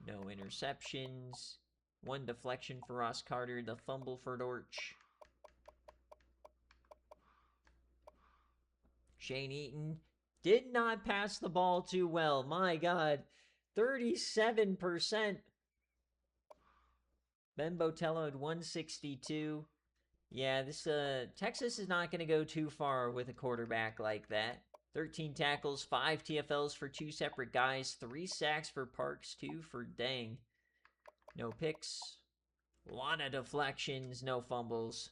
No interceptions. 1 deflection for Ross Carter. The fumble for Dortch. Shane Eaton did not pass the ball too well. My God. 37%. Ben Botello had 162. Yeah, this Texas is not going to go too far with a quarterback like that. 13 tackles, 5 TFLs for 2 separate guys, 3 sacks for Parks, 2 for Dang. No picks. A lot of deflections, no fumbles.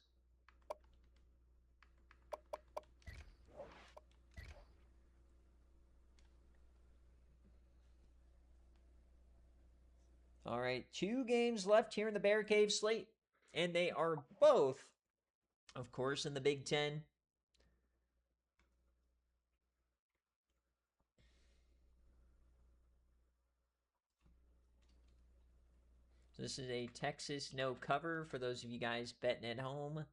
All right, 2 games left here in the BearCave slate, and they are both, of course, in the Big Ten. This is a Texas no cover for those of you guys betting at home.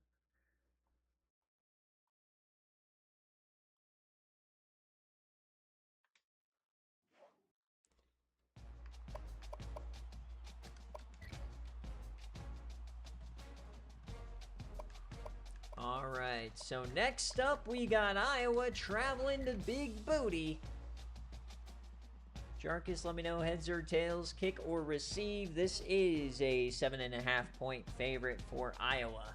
All right, so next up we got Iowa traveling to Big Booty. Jarkus, let me know heads or tails, kick or receive. This is a 7.5 point favorite for Iowa.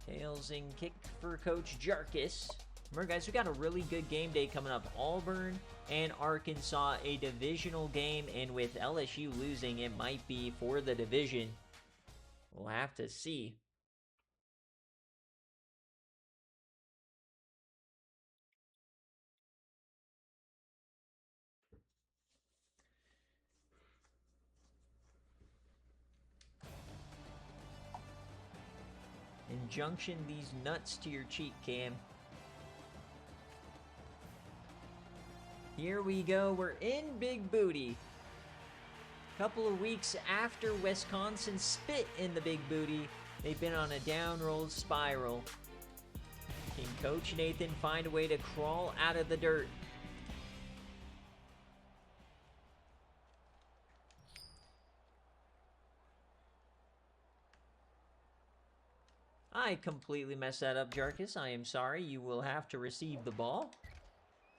Tails and kick for Coach Jarkus. Remember, guys, we got a really good game day coming up. Auburn and Arkansas, a divisional game, and with LSU losing, it might be for the division. We'll have to see. Injunction these nuts to your cheek, Cam. Here we go. We're in Big Booty. Couple of weeks after Wisconsin spit in the Big Booty, they've been on a downward spiral. Can Coach Nathan find a way to crawl out of the dirt? I completely messed that up, Jarkus. I am sorry. You will have to receive the ball.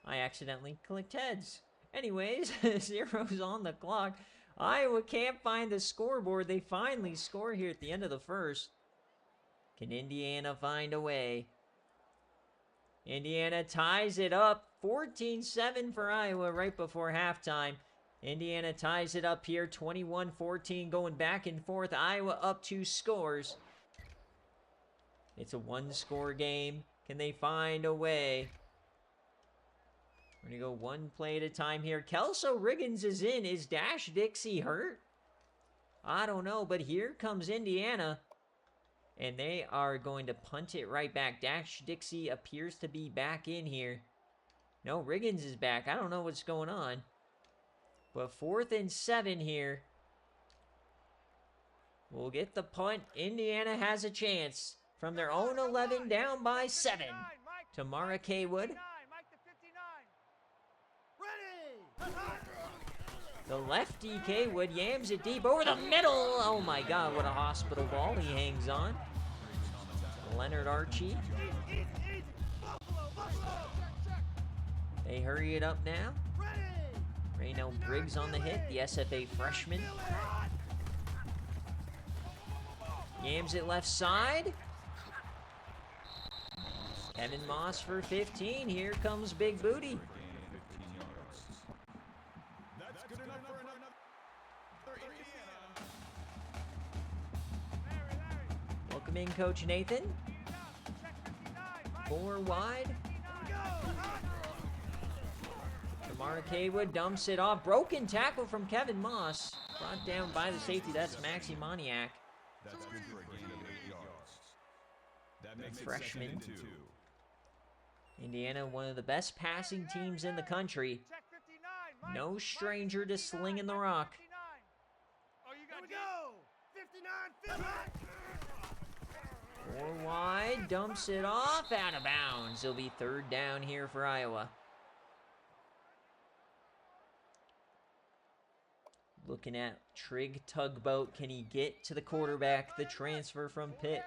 I accidentally clicked heads. Anyways, 0's on the clock. Iowa can't find the scoreboard. They finally score here at the end of the first. Can Indiana find a way? Indiana ties it up. 14-7 for Iowa right before halftime. Indiana ties it up here. 21-14 going back and forth. Iowa up 2 scores. It's a 1-score game. Can they find a way? We're going to go one play at a time here. Kelso Riggins is in. Is Dash Dixie hurt? I don't know, but here comes Indiana. And they are going to punt it right back. Dash Dixie appears to be back in here. No, Riggins is back. I don't know what's going on. But 4th and 7 here. We'll get the punt. Indiana has a chance. From their own 11, down by 7. Tamara Kaywood. The lefty Kaywood yams it deep over the middle. Oh my God, what a hospital ball he hangs on. Leonard Archie. They hurry it up now. Reno Briggs on the hit, the SFA freshman. Yams it left side. Kevin Moss for 15. Here comes Big Booty. Welcome in, Coach Nathan. 4 wide. Tamara Kaywood dumps it off. Broken tackle from Kevin Moss. Brought down by the safety. That's Maxi Moniak. That's good for a gain of 8 yards. That makes Freshman. Indiana, one of the best passing teams in the country. No stranger to slinging the rock. Here we go. 59. 4 wide, dumps it off, out of bounds. It'll be 3rd down here for Iowa. Looking at Trig Tugboat. Can he get to the quarterback? The transfer from Pitt.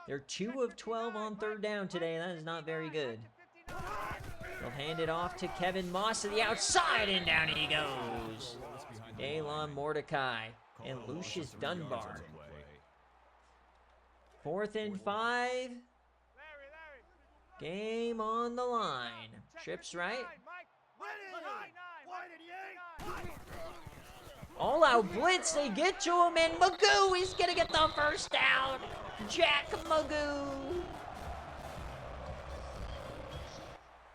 They're 2 of 12 on 3rd down today. That is not very good. They'll hand it off to Kevin Moss to the outside, and down he goes. Elon Mordecai and Lucius Dunbar. 4th and 5. Game on the line. Trips right. All out blitz. They get to him, and Magoo is going to get the first down. Jack Magoo.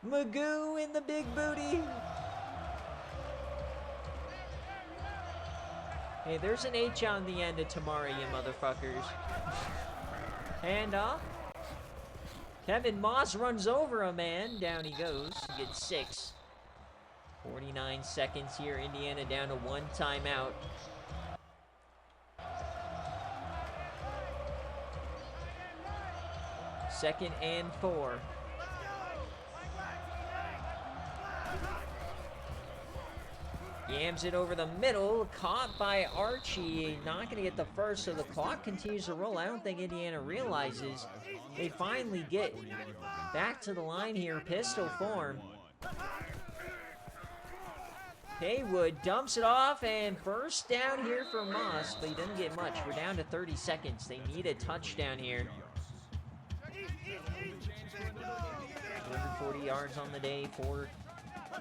Magoo in the big booty. Hey, there's an H on the end of tomorrow, you motherfuckers. Hand off. Kevin Moss runs over a man. Down he goes. He gets 6. 49 seconds here. Indiana down to 1 timeout. Second and 4. Yams it over the middle, caught by Archie, not going to get the first, so the clock continues to roll. I don't think Indiana realizes they finally get back to the line here, pistol form. Haywood dumps it off, and first down here for Moss, but he doesn't get much. We're down to 30 seconds. They need a touchdown here. 240 yards on the day for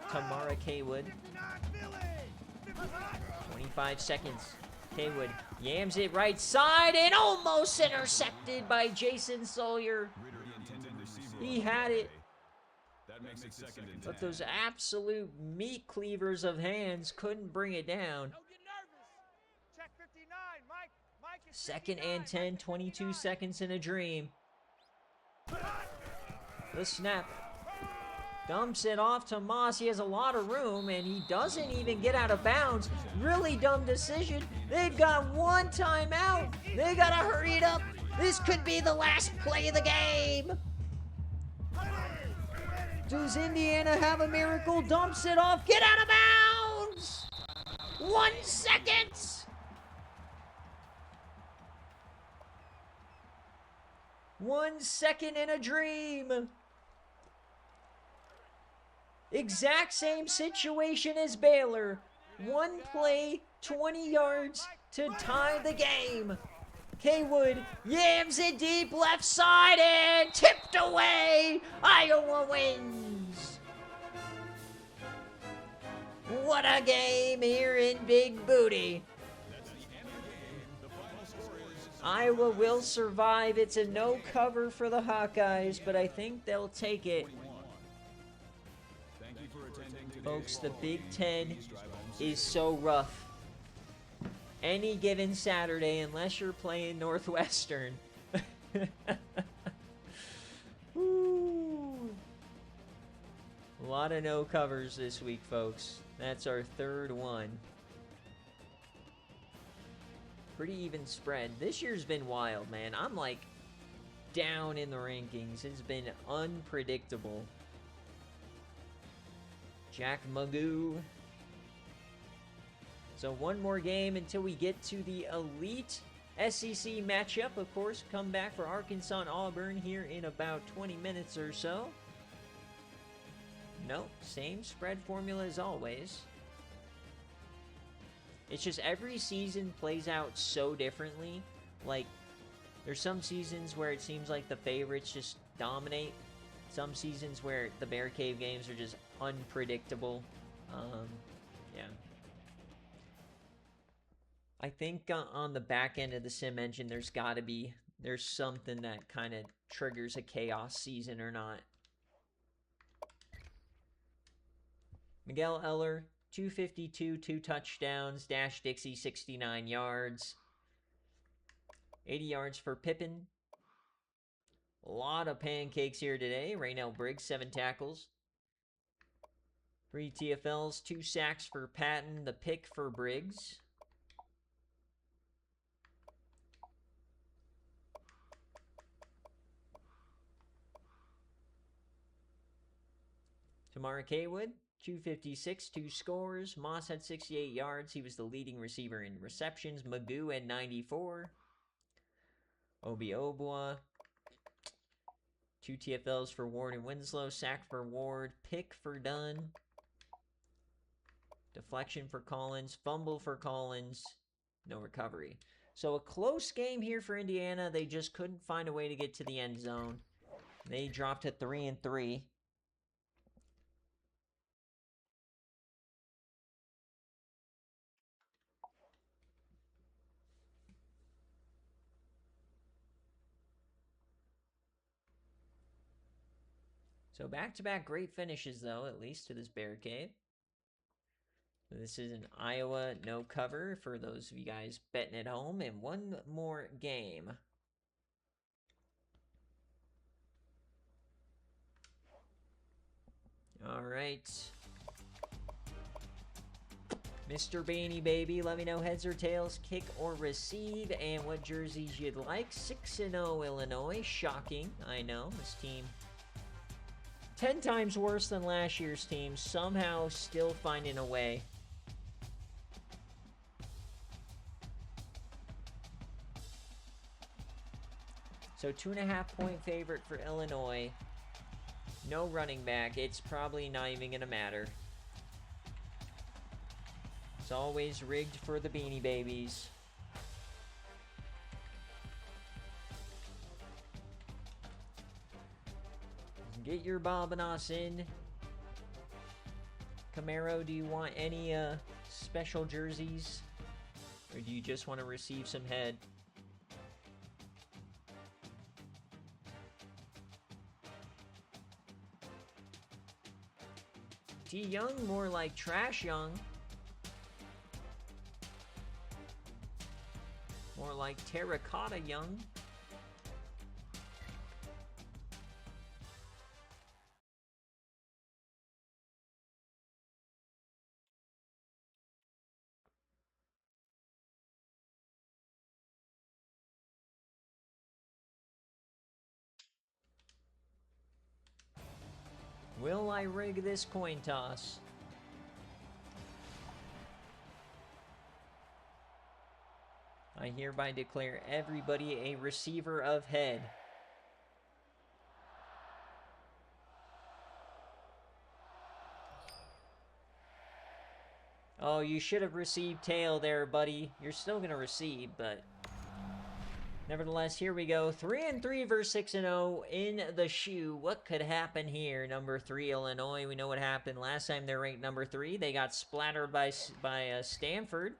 Tamara Haywood. 25 seconds. Haywood yams it right side and almost intercepted by Jason Sawyer. He had it. But those absolute meat cleavers of hands couldn't bring it down. Second and 10, 22 seconds in a dream. The snap. Dumps it off to Moss. He has a lot of room, and he doesn't even get out of bounds. Really dumb decision. They've got 1 timeout. They gotta hurry it up. This could be the last play of the game. Does Indiana have a miracle? Dumps it off. Get out of bounds. 1 second. One second in a dream. Exact same situation as Baylor. 1 play, 20 yards to tie the game. Haywood yams it deep left side and tipped away. Iowa wins. What a game here in Big Booty. Iowa will survive. It's a no cover for the Hawkeyes, but I think they'll take it. Folks, the Big Ten is so rough. Any given Saturday, unless you're playing Northwestern. Woo. A lot of no covers this week, folks. That's our 3rd one. Pretty even spread. This year's been wild, man. I'm like down in the rankings. It's been unpredictable. Jack Magoo. So 1 more game until we get to the elite SEC matchup. Of course, come back for Arkansas and Auburn here in about 20 minutes or so. Nope, same spread formula as always. It's just every season plays out so differently. Like, there's some seasons where it seems like the favorites just dominate. Some seasons where the BearCave games are just unpredictable. Yeah. I think on the back end of the sim engine, there's something that kind of triggers a chaos season or not. Miguel Eller, 252, 2 touchdowns. Dash Dixie, 69 yards. 80 yards for Pippen. A lot of pancakes here today. Raynell Briggs, 7 tackles. 3 TFLs, 2 sacks for Patton, the pick for Briggs. Tamara Haywood, 256, 2 scores. Moss had 68 yards. He was the leading receiver in receptions. Magoo had 94. Obi Obua. 2 TFLs for Ward and Winslow. Sack for Ward. Pick for Dunn. Deflection for Collins. Fumble for Collins. No recovery. So a close game here for Indiana. They just couldn't find a way to get to the end zone. They dropped to 3-3. So back-to-back great finishes, though, at least to this BearCave. This is an Iowa no cover for those of you guys betting at home. And one more game. All right. Mr. Beanie Baby, let me know heads or tails, kick or receive, and what jerseys you'd like. 6-0 Illinois. Shocking, I know. This team 10 times worse than last year's team, somehow still finding a way. So 2.5-point favorite for Illinois. No running back. It's probably not even going to matter. It's always rigged for the Beanie Babies. Get your Bobinos in. Camaro, do you want any special jerseys? Or do you just want to receive some head? T. Young, more like Trash Young. More like Terracotta Young. Will I rig this coin toss? I hereby declare everybody a receiver of head. Oh, you should have received tail there, buddy. You're still going to receive, but nevertheless, here we go. 3-3 versus 6-0 in the shoe. What could happen here? Number 3, Illinois. We know what happened last time they're ranked number 3. They got splattered by Stanford,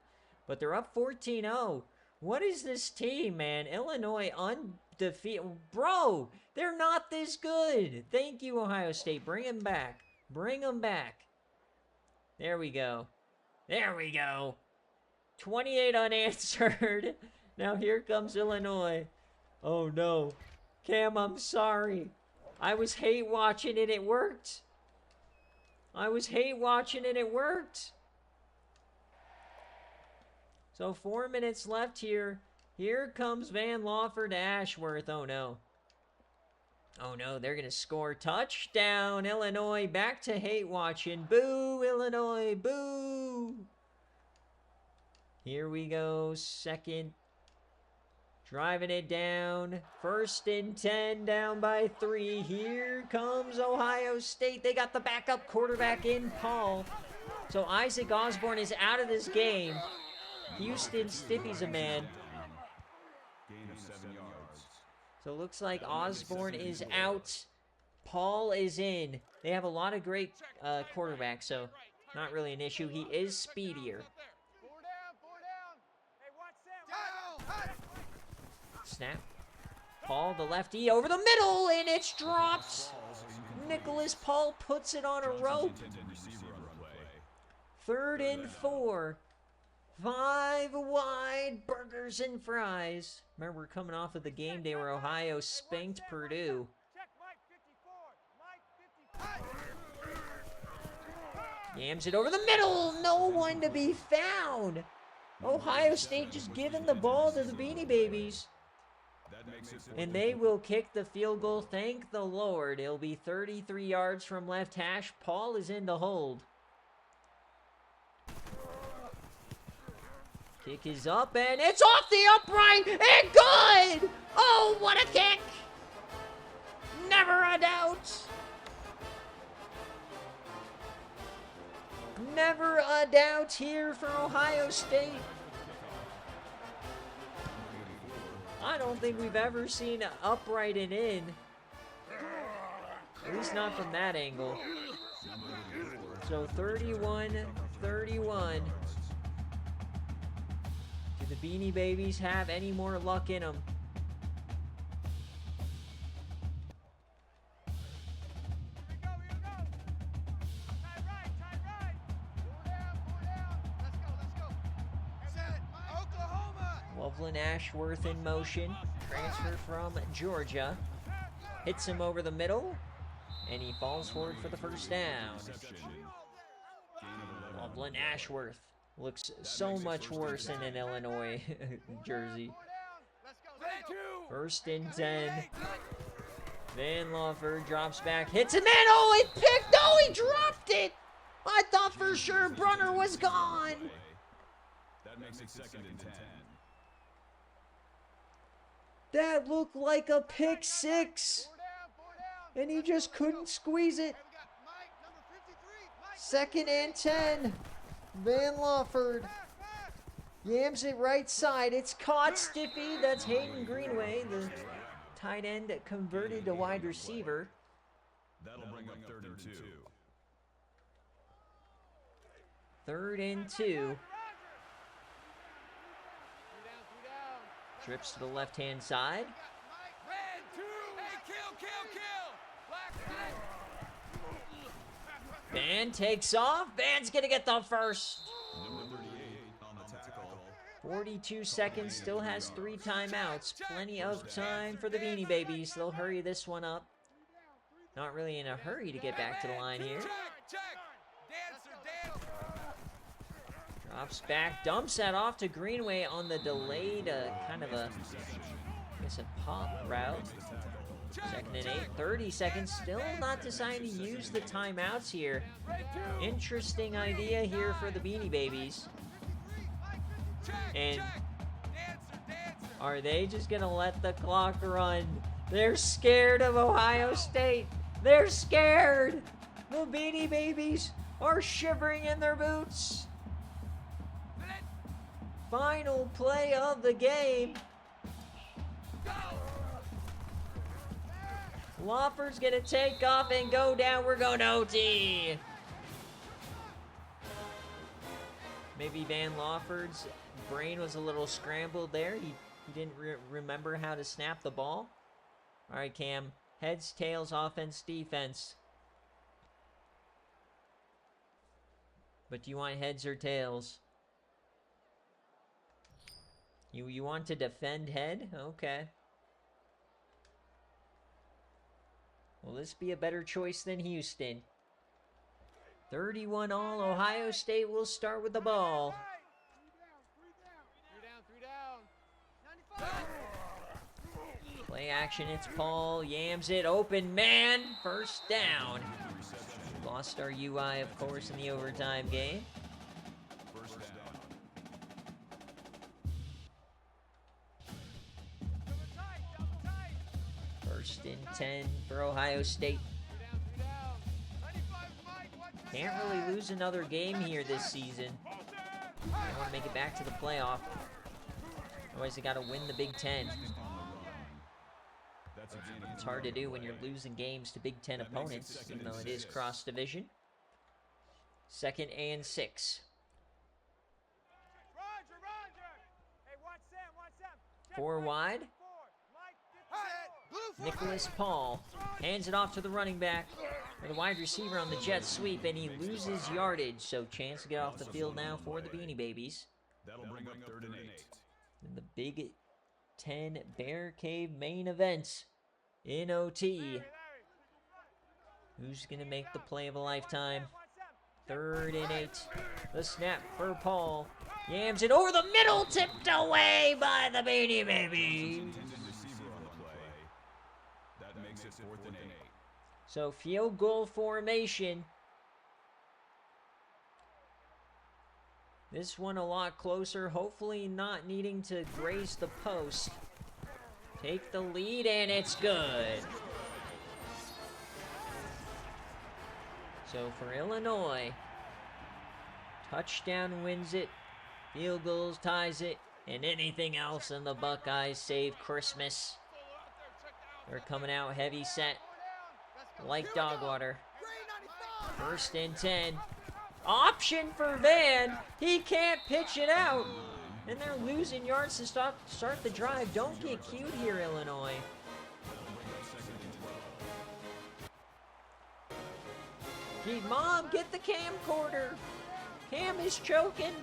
but they're up 14-0. What is this team, man? Illinois undefeated. Bro, they're not this good. Thank you, Ohio State. Bring them back. Bring them back. There we go. There we go. 28 unanswered. Now here comes Illinois. Oh, no. Cam, I'm sorry. I was hate watching and it worked. I was hate watching and it worked. So 4 minutes left here. Here comes Van Lawford to Ashworth. Oh, no. Oh, no. They're going to score. Touchdown, Illinois. Back to hate watching. Boo, Illinois. Boo. Here we go. Second. Driving it down. 1st and 10, down by 3. Here comes Ohio State. They got the backup quarterback in, Paul. So Isaac Osborne is out of this game. Houston Stiffy's a man. Gain of 7 yards. So it looks like Osborne is out. Paul is in. They have a lot of great quarterbacks, so not really an issue. He is speedier. 4 down. Hey, watch Sam. Snap. Paul, the lefty, over the middle, and it's dropped. Nicholas Paul puts it on a rope. 3rd and 4. 5 wide, burgers and fries. Remember, we're coming off of the game day where Ohio spanked Purdue. Check Mike 54. Yams it over the middle. No one to be found. Ohio State just giving the ball to the Beanie Babies. And they will kick the field goal. Thank the Lord. It'll be 33 yards from left hash. Paul is in the hold. Kick is up, and it's off the upright, and good! Oh, what a kick! Never a doubt! Never a doubt here for Ohio State. I don't think we've ever seen upright and in. At least not from that angle. So 31-31. Do the Beanie Babies have any more luck in them? Here we go, here we go. Tie right, tie right. Pull down. Let's go. Set, Oklahoma. Loveland Ashworth in motion. Transfer from Georgia. Hits him over the middle. And he falls forward for the first down. Loveland Ashworth looks so much worse in an Illinois jersey. First and 10. Van Lawford drops back, hits him, and oh, he picked, oh, he dropped it! I thought for sure Brunner was gone. That makes it 2nd and 10. That looked like a pick six, and he just couldn't squeeze it. 2nd and 10. Van Lawford yams it right side. It's caught, Stiffy. That's Hayden Greenway, the tight end that converted to wide receiver. That'll bring up 3rd and 2. 3rd and 2. Trips to the left-hand side. Van takes off. Van's gonna get the first. Number 38 on the tackle. 42 seconds, still has 3 timeouts. Plenty of time for the Beanie Babies. They'll hurry this one up. Not really in a hurry to get back to the line here. Drops back, dumps that off to Greenway on the delayed, kind of a, I guess a pop route. 2nd and 8, 30 seconds, still not deciding to use the timeouts here. Interesting idea here for the Beanie Babies. And are they just gonna let the clock run? They're scared of Ohio State. They're scared. The Beanie Babies are shivering in their boots. Final play of the game. Lawford's gonna take off and go down. We're going to OT. Maybe Van Lawford's brain was a little scrambled there. He didn't remember how to snap the ball. All right, Cam. Heads, tails, offense, defense. But do you want heads or tails? You want to defend head? Okay. Will this be a better choice than Houston? 31 all. Ohio State will start with the ball. 3 down. Play action, it's Paul. Yams it, open man. First down. Lost our UI, of course, in the overtime game. First down. First and 10 for Ohio State. Can't really lose another game here this season. They want to make it back to the playoff. Otherwise, they got to win the Big Ten. It's hard to do when you're losing games to Big Ten opponents, even though it is cross-division. 2nd and 6. Four wide. Nicholas Paul hands it off to the running back. For the wide receiver on the jet sweep, and he loses yardage. So chance to get off the field now for the Beanie Babies. That'll bring up 3rd and 8. In the Big Ten BearCave main event in OT. Who's going to make the play of a lifetime? 3rd and 8. The snap for Paul. Yams it over the middle, tipped away by the Beanie Babies. Receiver on the play. That makes it 4th and 8. So field goal formation. This one a lot closer, hopefully not needing to graze the post. Take the lead, and it's good. So for Illinois, Touchdown wins it. Field goals ties it. And anything else, and the Buckeyes save Christmas. They're coming out heavy set. Like dog water. 1st and 10. Option for Van. He can't pitch it out. And they're losing yards to start the drive. Don't get cute here, Illinois. Mom, get the camcorder. Cam is choking.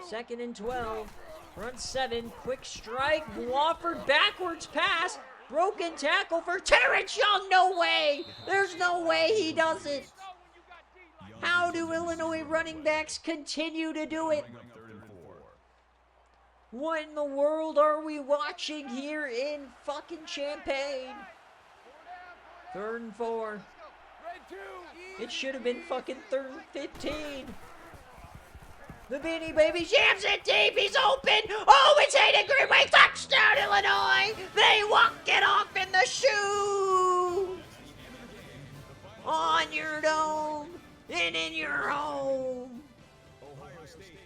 2nd and 12. Front 7. Quick strike. Wofford backwards pass. Broken tackle for Terrence Young. No way. There's no way he does it. How do Illinois running backs continue to do it? What in the world are we watching here in fucking Champaign? 3rd and 4. It should have been fucking 3rd and 15. The Beanie Baby jams it deep. He's open. Oh, it's Hayden Greenway. Touchdown, Illinois. They walk it off in the shoe. On your dome and in your home. Ohio State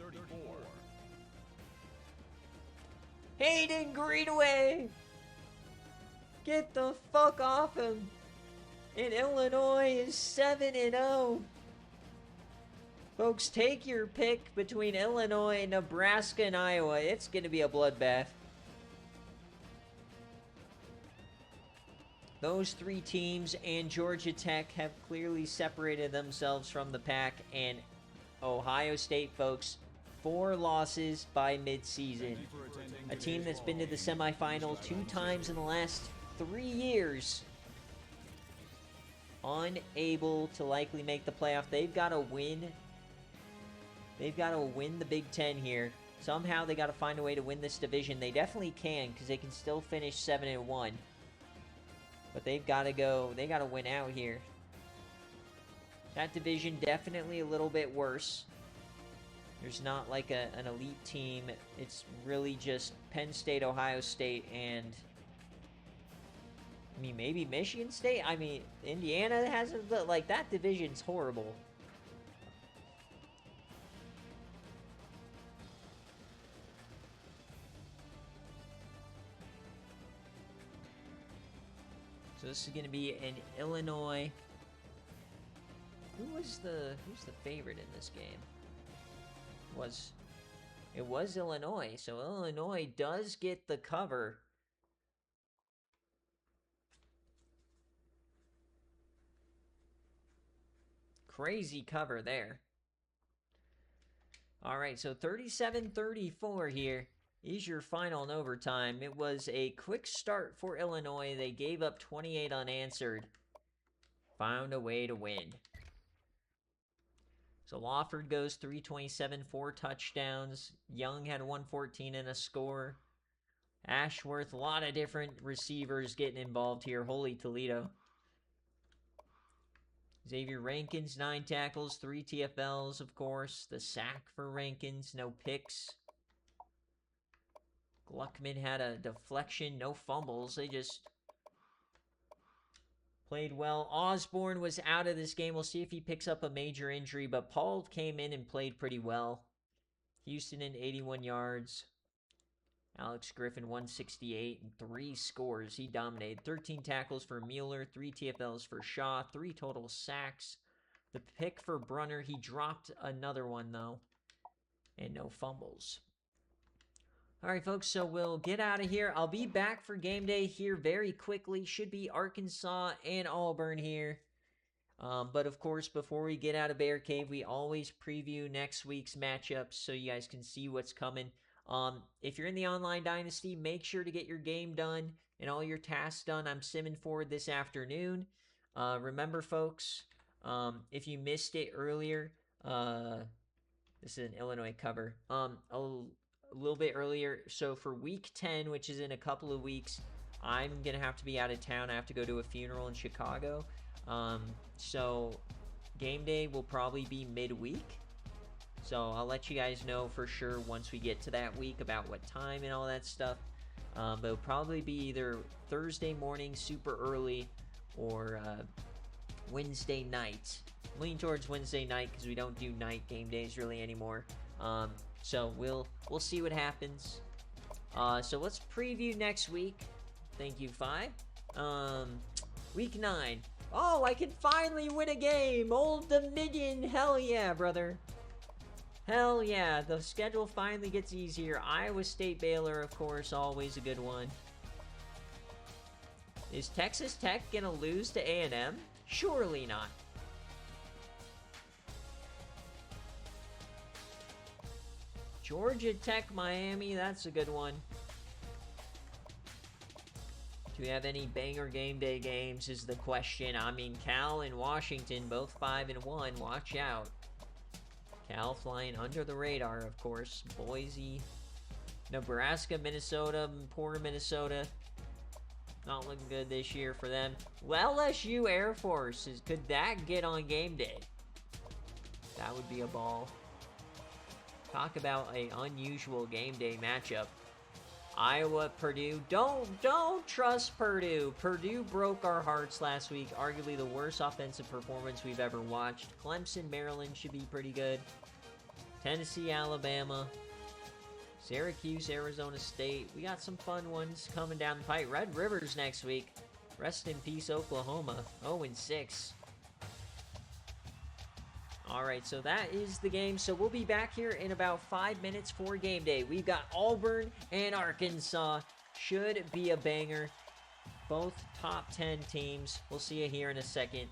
34. Hayden Greenway. Get the fuck off him. And Illinois is 7-0. Folks, take your pick between Illinois, Nebraska, and Iowa. It's going to be a bloodbath. Those 3 teams and Georgia Tech have clearly separated themselves from the pack. And Ohio State, folks, 4 losses by midseason. A team that's been to the semifinal 2 times in the last 3 years. Unable to likely make the playoff. They've got to win. They've got to win the Big Ten here. Somehow they got to find a way to win this division. They definitely can, because they can still finish 7-1. But they've got to go. They got to win out here. That division definitely a little bit worse. There's not like an elite team. It's really just Penn State, Ohio State, and I mean, maybe Michigan State. I mean, Indiana hasn't, like, that division's horrible. So this is going to be an Illinois. Who's the favorite in this game? It was Illinois. So Illinois does get the cover. Crazy cover there. All right, so 37-34 here is your final in overtime. It was a quick start for Illinois. They gave up 28 unanswered. Found a way to win. So Lawford goes 327, 4 touchdowns. Young had 114 and a score. Ashworth, a lot of different receivers getting involved here. Holy Toledo. Xavier Rankins, 9 tackles, 3 TFLs, of course. The sack for Rankins, no picks. Gluckman had a deflection, no fumbles. They just played well. Osborne was out of this game. We'll see if he picks up a major injury, but Paul came in and played pretty well. Houston in 81 yards. Alex Griffin, 168 and 3 scores. He dominated. 13 tackles for Mueller, 3 TFLs for Shaw, 3 total sacks. The pick for Brunner, he dropped another one, though. And no fumbles. All right, folks, so we'll get out of here. I'll be back for game day here very quickly. Should be Arkansas and Auburn here. But, of course, before we get out of BearCave, we always preview next week's matchups so you guys can see what's coming. If you're in the Online Dynasty, make sure to get your game done and all your tasks done. I'm simming forward this afternoon. Remember, folks, if you missed it earlier, this is an Illinois cover. A little bit earlier, so for week 10, which is in a couple of weeks, I'm going to have to be out of town. I have to go to a funeral in Chicago. So game day will probably be midweek. So I'll let you guys know for sure once we get to that week about what time and all that stuff. But it'll probably be either Thursday morning super early or Wednesday night. Lean towards Wednesday night because we don't do night game days really anymore. So we'll see what happens. So let's preview next week. Thank you, Fi. Week 9. Oh, I can finally win a game! Old Dominion! Hell yeah, brother. Hell yeah, the schedule finally gets easier. Iowa State Baylor, of course, always a good one. Is Texas Tech gonna lose to A&M? Surely not. Georgia Tech, Miami, that's a good one. Do we have any banger game day games is the question. I mean, Cal and Washington, both 5-1. Watch out. Cal flying under the radar, of course. Boise, Nebraska, Minnesota, poor Minnesota. Not looking good this year for them. LSU Air Force, could that get on game day? That would be a ball. Talk about an unusual game day matchup. Iowa, Purdue. Don't trust Purdue. Purdue broke our hearts last week. Arguably the worst offensive performance we've ever watched. Clemson, Maryland should be pretty good. Tennessee, Alabama. Syracuse, Arizona State. We got some fun ones coming down the pipe. Red Rivers next week. Rest in peace, Oklahoma. 0-6. Alright, so that is the game. So we'll be back here in about 5 minutes for game day. We've got Auburn and Arkansas. Should be a banger. Both top 10 teams. We'll see you here in a second.